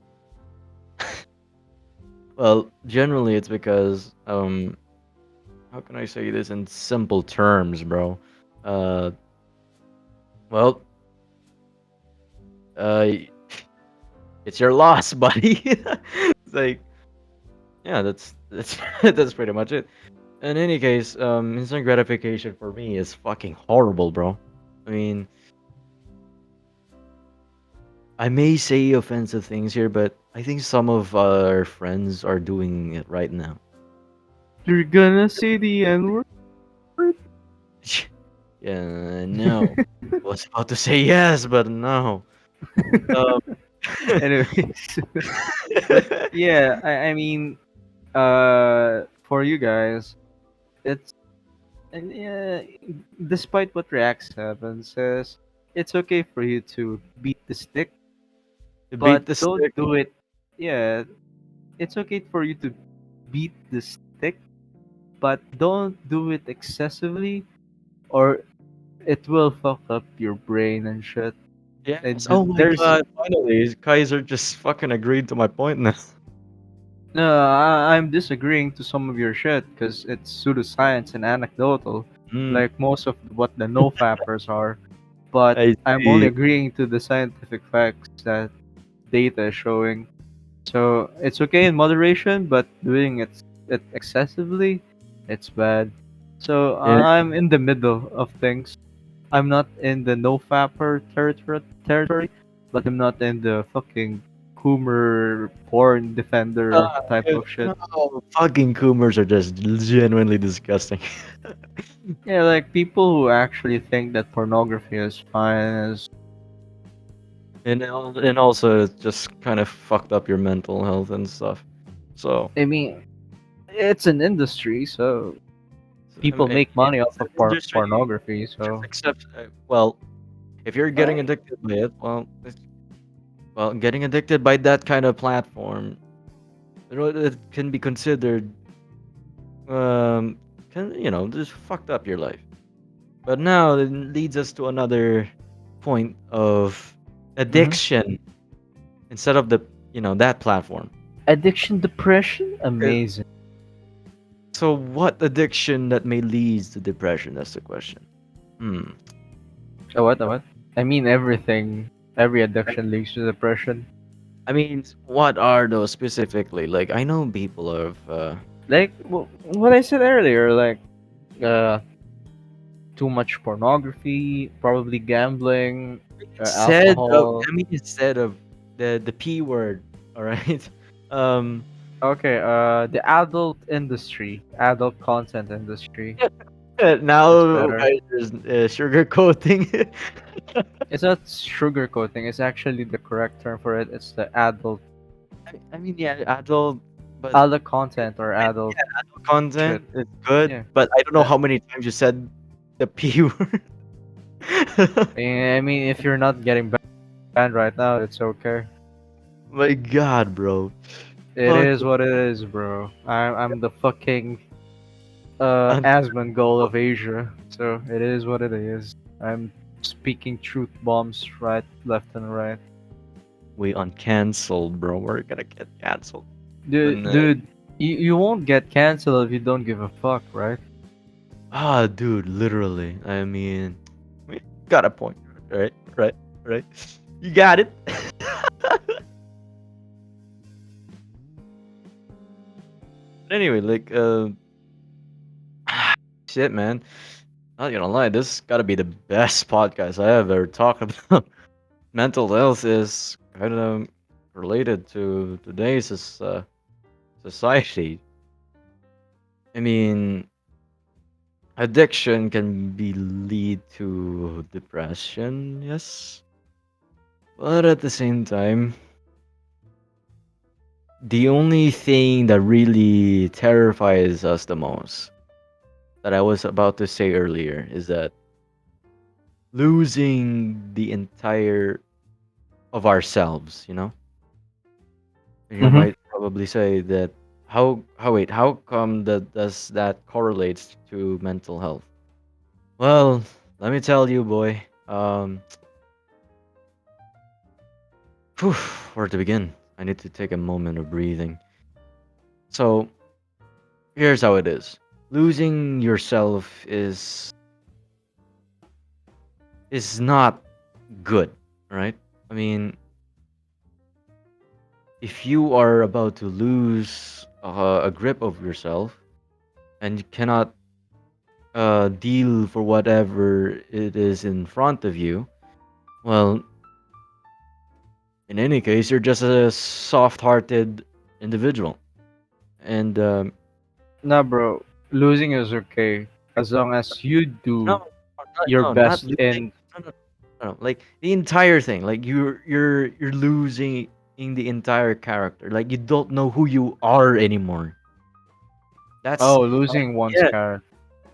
[SPEAKER 1] Well, generally it's because how can I say this in simple terms, bro? Uh, well, uh, it's your loss, buddy. It's like, yeah, that's that's pretty much it. In any case, instant gratification for me is fucking horrible, bro. I mean, I may say offensive things here, but I think some of our friends are doing it right now.
[SPEAKER 2] You're gonna say the N word?
[SPEAKER 1] Yeah, no. I was about to say yes, but no. Um,
[SPEAKER 2] Anyways, but yeah, I mean, for you guys, it's and despite what React 7 says, it's okay for you to beat the stick,
[SPEAKER 1] to
[SPEAKER 2] but
[SPEAKER 1] beat the
[SPEAKER 2] don't
[SPEAKER 1] stick.
[SPEAKER 2] do it. Yeah, it's okay for you to beat the stick, but don't do it excessively, or it will fuck up your brain and shit.
[SPEAKER 1] Yes.
[SPEAKER 2] And
[SPEAKER 1] Oh my
[SPEAKER 2] there's
[SPEAKER 1] god, finally, Kaiser just fucking agreed to my point now.
[SPEAKER 2] no, I'm disagreeing to some of your shit because it's pseudoscience and anecdotal,
[SPEAKER 1] Mm,
[SPEAKER 2] like most of what the no-fappers are. But
[SPEAKER 1] I
[SPEAKER 2] I'm only
[SPEAKER 1] see.
[SPEAKER 2] agreeing to the scientific facts that data is showing. So it's okay in moderation, but doing it excessively, it's bad. So
[SPEAKER 1] Yeah.
[SPEAKER 2] I'm in the middle of things. I'm not in the no-fapper territory, but I'm not in the fucking Coomer porn defender type
[SPEAKER 1] Dude,
[SPEAKER 2] of shit.
[SPEAKER 1] no, fucking Coomers are just genuinely disgusting.
[SPEAKER 2] Yeah, like people who actually think that pornography is fine is.
[SPEAKER 1] And also it just kind of fucked up your mental health and stuff. So,
[SPEAKER 2] I mean, it's an industry, so people make
[SPEAKER 1] yeah,
[SPEAKER 2] money off
[SPEAKER 1] it's an
[SPEAKER 2] of
[SPEAKER 1] industry.
[SPEAKER 2] pornography.
[SPEAKER 1] Just
[SPEAKER 2] So,
[SPEAKER 1] accept. Well, if you're getting
[SPEAKER 2] I,
[SPEAKER 1] addicted by it, well, getting addicted by that kind of platform, it can be considered, can just fucked up your life. But now it leads us to another point of
[SPEAKER 2] mhm.
[SPEAKER 1] addiction instead of that platform.
[SPEAKER 2] Addiction, depression,
[SPEAKER 1] Okay.
[SPEAKER 2] amazing.
[SPEAKER 1] So, what addiction that may lead to depression? That's the question. Hmm.
[SPEAKER 2] What? I mean, everything. Every addiction leads to depression.
[SPEAKER 1] I mean, what are those specifically? Like, I know people of
[SPEAKER 2] Like what I said earlier, like uh, too much pornography, probably gambling, alcohol.
[SPEAKER 1] instead of the p word. All right. Um.
[SPEAKER 2] Okay, the adult industry, adult content industry. It's
[SPEAKER 1] Now,
[SPEAKER 2] better.
[SPEAKER 1] guys, there's sugarcoating.
[SPEAKER 2] It's not sugarcoating. It's actually the correct term for it. It's the
[SPEAKER 1] I mean, yeah, adult, but
[SPEAKER 2] adult content or adult
[SPEAKER 1] adult content
[SPEAKER 2] shit.
[SPEAKER 1] is good.
[SPEAKER 2] Yeah.
[SPEAKER 1] But I don't know
[SPEAKER 2] Uh,
[SPEAKER 1] how many times you said the p word.
[SPEAKER 2] I mean, if you're not getting banned right now, it's okay.
[SPEAKER 1] My God, bro.
[SPEAKER 2] It
[SPEAKER 1] Fuck.
[SPEAKER 2] is what it is, bro. I'm the fucking
[SPEAKER 1] Un-
[SPEAKER 2] Asmongold of Asia, so it is what it is. I'm speaking truth bombs right, left, and right.
[SPEAKER 1] we uncanceled, bro. We're gonna get canceled.
[SPEAKER 2] Dude,
[SPEAKER 1] And
[SPEAKER 2] dude, you won't get canceled if you don't give a fuck, right?
[SPEAKER 1] dude, literally. I mean, we got a point, right? Right? Right? You got it. But anyway, like, shit, man. Not gonna lie, this gotta be the best podcast I ever talked about. Mental health is kind of related to today's society. I mean, addiction can be lead to depression, yes, but at the same time, the only thing that really terrifies us the most, that I was about to say earlier, is that losing the entire of ourselves. And you
[SPEAKER 2] Mm-hmm.
[SPEAKER 1] might probably say that how come that does that correlates to mental health? Well, let me tell you, boy. Whew, where to begin? I need to take a moment of breathing. So here's how it is. Losing yourself is not good, right? I mean, if you are about to lose a grip of yourself and you cannot deal for whatever it is in front of you, well, in any case, you're just a soft-hearted individual, and
[SPEAKER 2] Nah, bro, losing is okay as long as you
[SPEAKER 1] no,
[SPEAKER 2] do your
[SPEAKER 1] not
[SPEAKER 2] best
[SPEAKER 1] losing.
[SPEAKER 2] in.
[SPEAKER 1] No, no, no. Like the entire thing. Like you're losing in the entire character. Like you don't know who you are anymore. That's
[SPEAKER 2] Oh, losing one's
[SPEAKER 1] yeah,
[SPEAKER 2] character.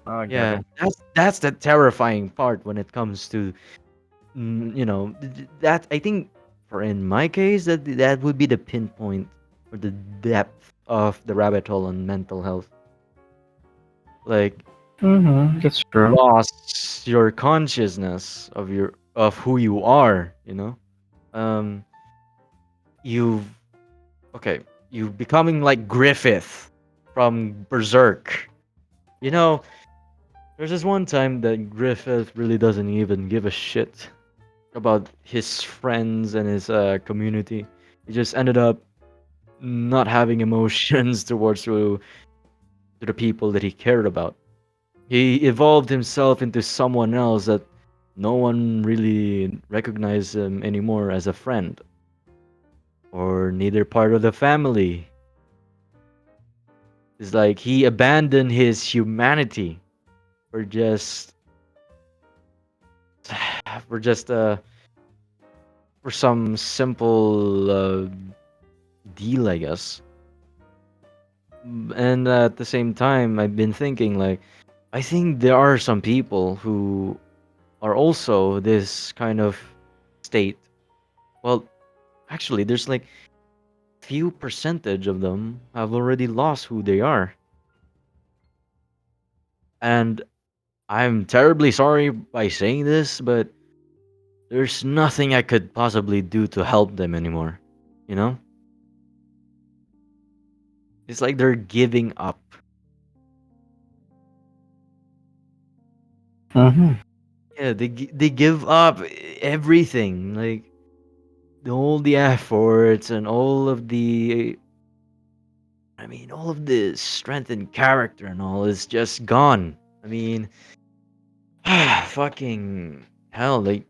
[SPEAKER 2] Oh, I get
[SPEAKER 1] yeah.
[SPEAKER 2] it.
[SPEAKER 1] That's the terrifying part when it comes to that. I think for in my case that would be the pinpoint or the depth of the rabbit hole on mental health. Like
[SPEAKER 2] Mm-hmm, that's true.
[SPEAKER 1] lost your consciousness of who you are. Um, you've okay, you becoming like Griffith from Berserk. You know, there's this one time that Griffith really doesn't even give a shit about his friends and his community. He just ended up not having emotions to the people that he cared about. He evolved himself into someone else that no one really recognized him anymore as a friend or neither part of the family. It's like he abandoned his humanity for just for just for some simple deal, I guess. And at the same time, I've been thinking like I think there are some people who are also this kind of state. Well, actually, there's like few percentage of them have already lost who they are. And I'm terribly sorry by saying this, but there's nothing I could possibly do to help them anymore. You know? It's like they're giving up.
[SPEAKER 2] Mm-hmm.
[SPEAKER 1] Yeah, they give up everything. Like all the efforts and all of the all of the strength and character and all is just gone. I mean, fucking hell, like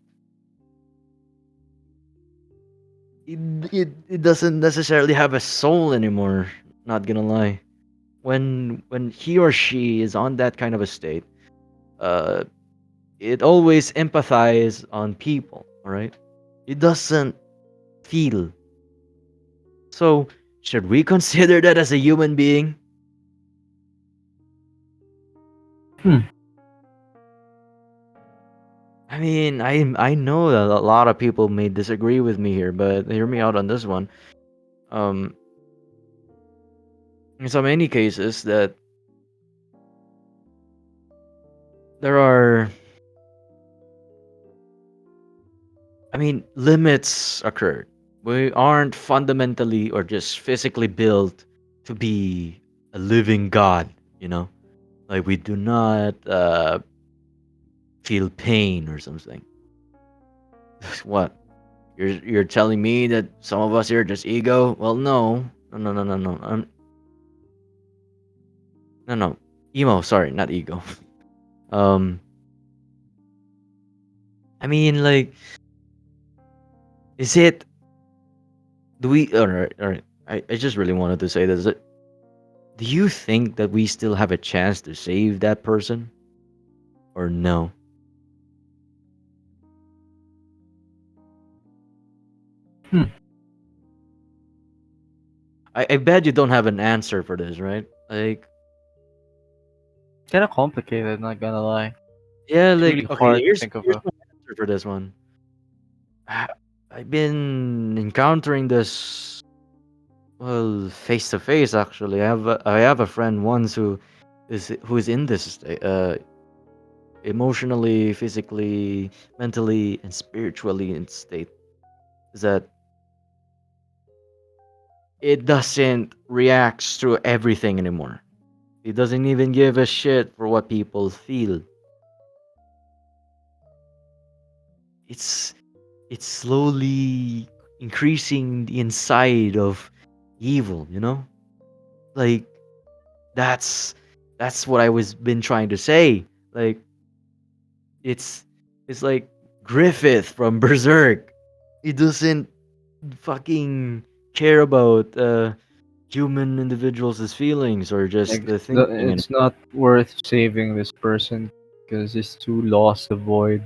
[SPEAKER 1] it doesn't necessarily have a soul anymore, not gonna lie. When he or she is on that kind of a state, uh it always empathize on people, all right? It doesn't feel. So, should we consider that as a human being?
[SPEAKER 2] Hmm.
[SPEAKER 1] I know that a lot of people may disagree with me here, but hear me out on this one. Um, in so many cases that there are, limits occurred. We aren't fundamentally or just physically built to be a living God, you know? Like we do not feel pain or something. What? You're telling me that some of us here are just ego? Well, no. No, no, no, no, no. No, no. Emo, sorry, not ego. Um, like, is it? Do we? All right. I just really wanted to say this. Do you think that we still have a chance to save that person, or no?
[SPEAKER 2] Hmm.
[SPEAKER 1] I bet you don't have an answer for this, right? Like,
[SPEAKER 2] Kind of complicated, not gonna lie.
[SPEAKER 1] yeah,
[SPEAKER 2] It's really
[SPEAKER 1] like, okay,
[SPEAKER 2] hard to think of
[SPEAKER 1] here's
[SPEAKER 2] a.
[SPEAKER 1] my answer for this one. I- I've been encountering this well face to face. Actually, I have a friend once who is in this state, emotionally, physically, mentally, and spiritually in state. Is that it doesn't react to everything anymore. It doesn't even give a shit for what people feel. It's it's slowly increasing the inside of evil, you know? Like that's that's what I was been trying to say. Like it's it's like Griffith from Berserk. He doesn't fucking care about human individuals' feelings or just
[SPEAKER 2] Like,
[SPEAKER 1] the thinking. And
[SPEAKER 2] it's not worth saving this person because he's too lost the void.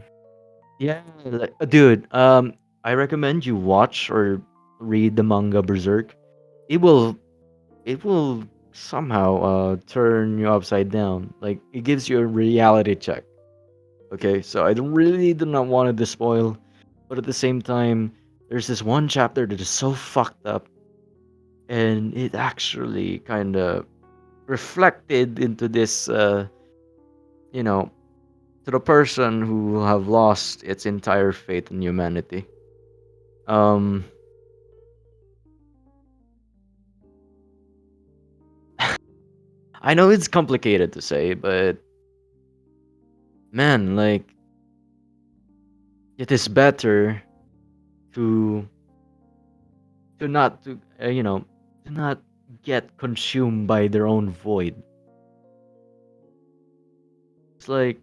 [SPEAKER 1] yeah, like, dude, I recommend you watch or read the manga Berserk. It will it will somehow turn you upside down. Like it gives you a reality check. Okay, so I don't really do not want to spoil, but at the same time, there's this one chapter that is so fucked up, and it actually kind of reflected into this, you know, to the person who have lost its entire faith in humanity. Um, I know it's complicated to say, but man, like it is better to not to to not get consumed by their own void. It's like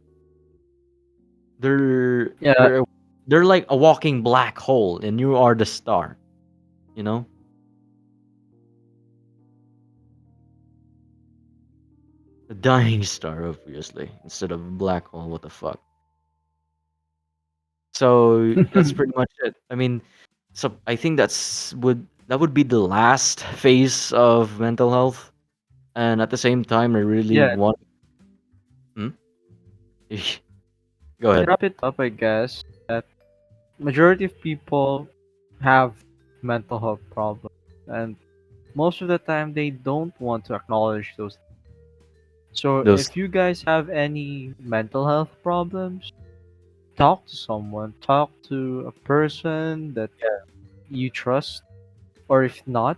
[SPEAKER 1] they're
[SPEAKER 2] Yeah,
[SPEAKER 1] they're they're like a walking black hole, and you are the star. You know, a dying star, obviously, instead of a black hole. What the fuck? So that's pretty much it. I mean, so I think that would be the last phase of mental health, and at the same time, I really
[SPEAKER 2] yeah.
[SPEAKER 1] want. Hmm? Go
[SPEAKER 2] To
[SPEAKER 1] ahead.
[SPEAKER 2] wrap it up, I guess that majority of people have mental health problems, and most of the time they don't want to acknowledge those. So
[SPEAKER 1] Those.
[SPEAKER 2] if you guys have any mental health problems, talk to someone, talk to a person that you trust, or if not,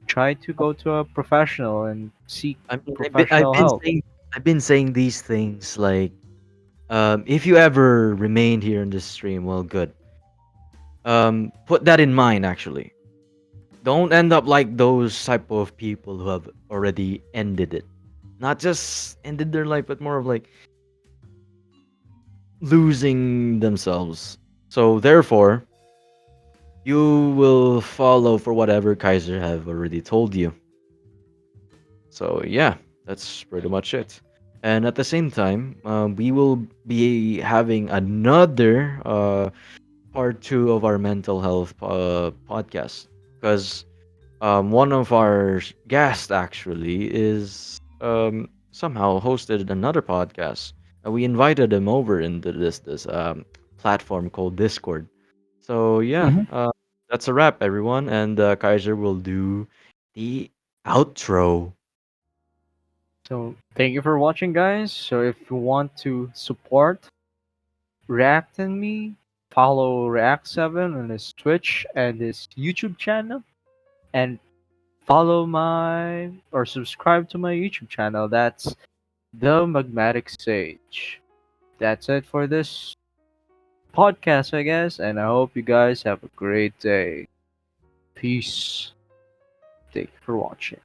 [SPEAKER 2] try to go to a professional and seek
[SPEAKER 1] I mean,
[SPEAKER 2] professional help.
[SPEAKER 1] I've been saying these things like, if you ever remained here in this stream, well, good. Put that in mind. Actually, don't end up like those type of people who have already ended it. Not just ended their life, but more of like losing themselves. So therefore, you will follow for whatever Kaiser have already told you. So yeah, that's pretty much it. And at the same time, we will be having another part two of our mental health podcast, because one of our guests actually is somehow hosted another podcast. We invited him over into this platform called Discord. So yeah,
[SPEAKER 2] Mhm.
[SPEAKER 1] that's a wrap, everyone, and Kaiser will do the outro.
[SPEAKER 2] So thank you for watching, guys. So if you want to support React and me, follow React7 on his Twitch and his YouTube channel, and follow my or subscribe to my YouTube channel. That's the Magmatic Sage. That's it for this podcast, I guess, and I hope you guys have a great day. Peace. Thank you for watching.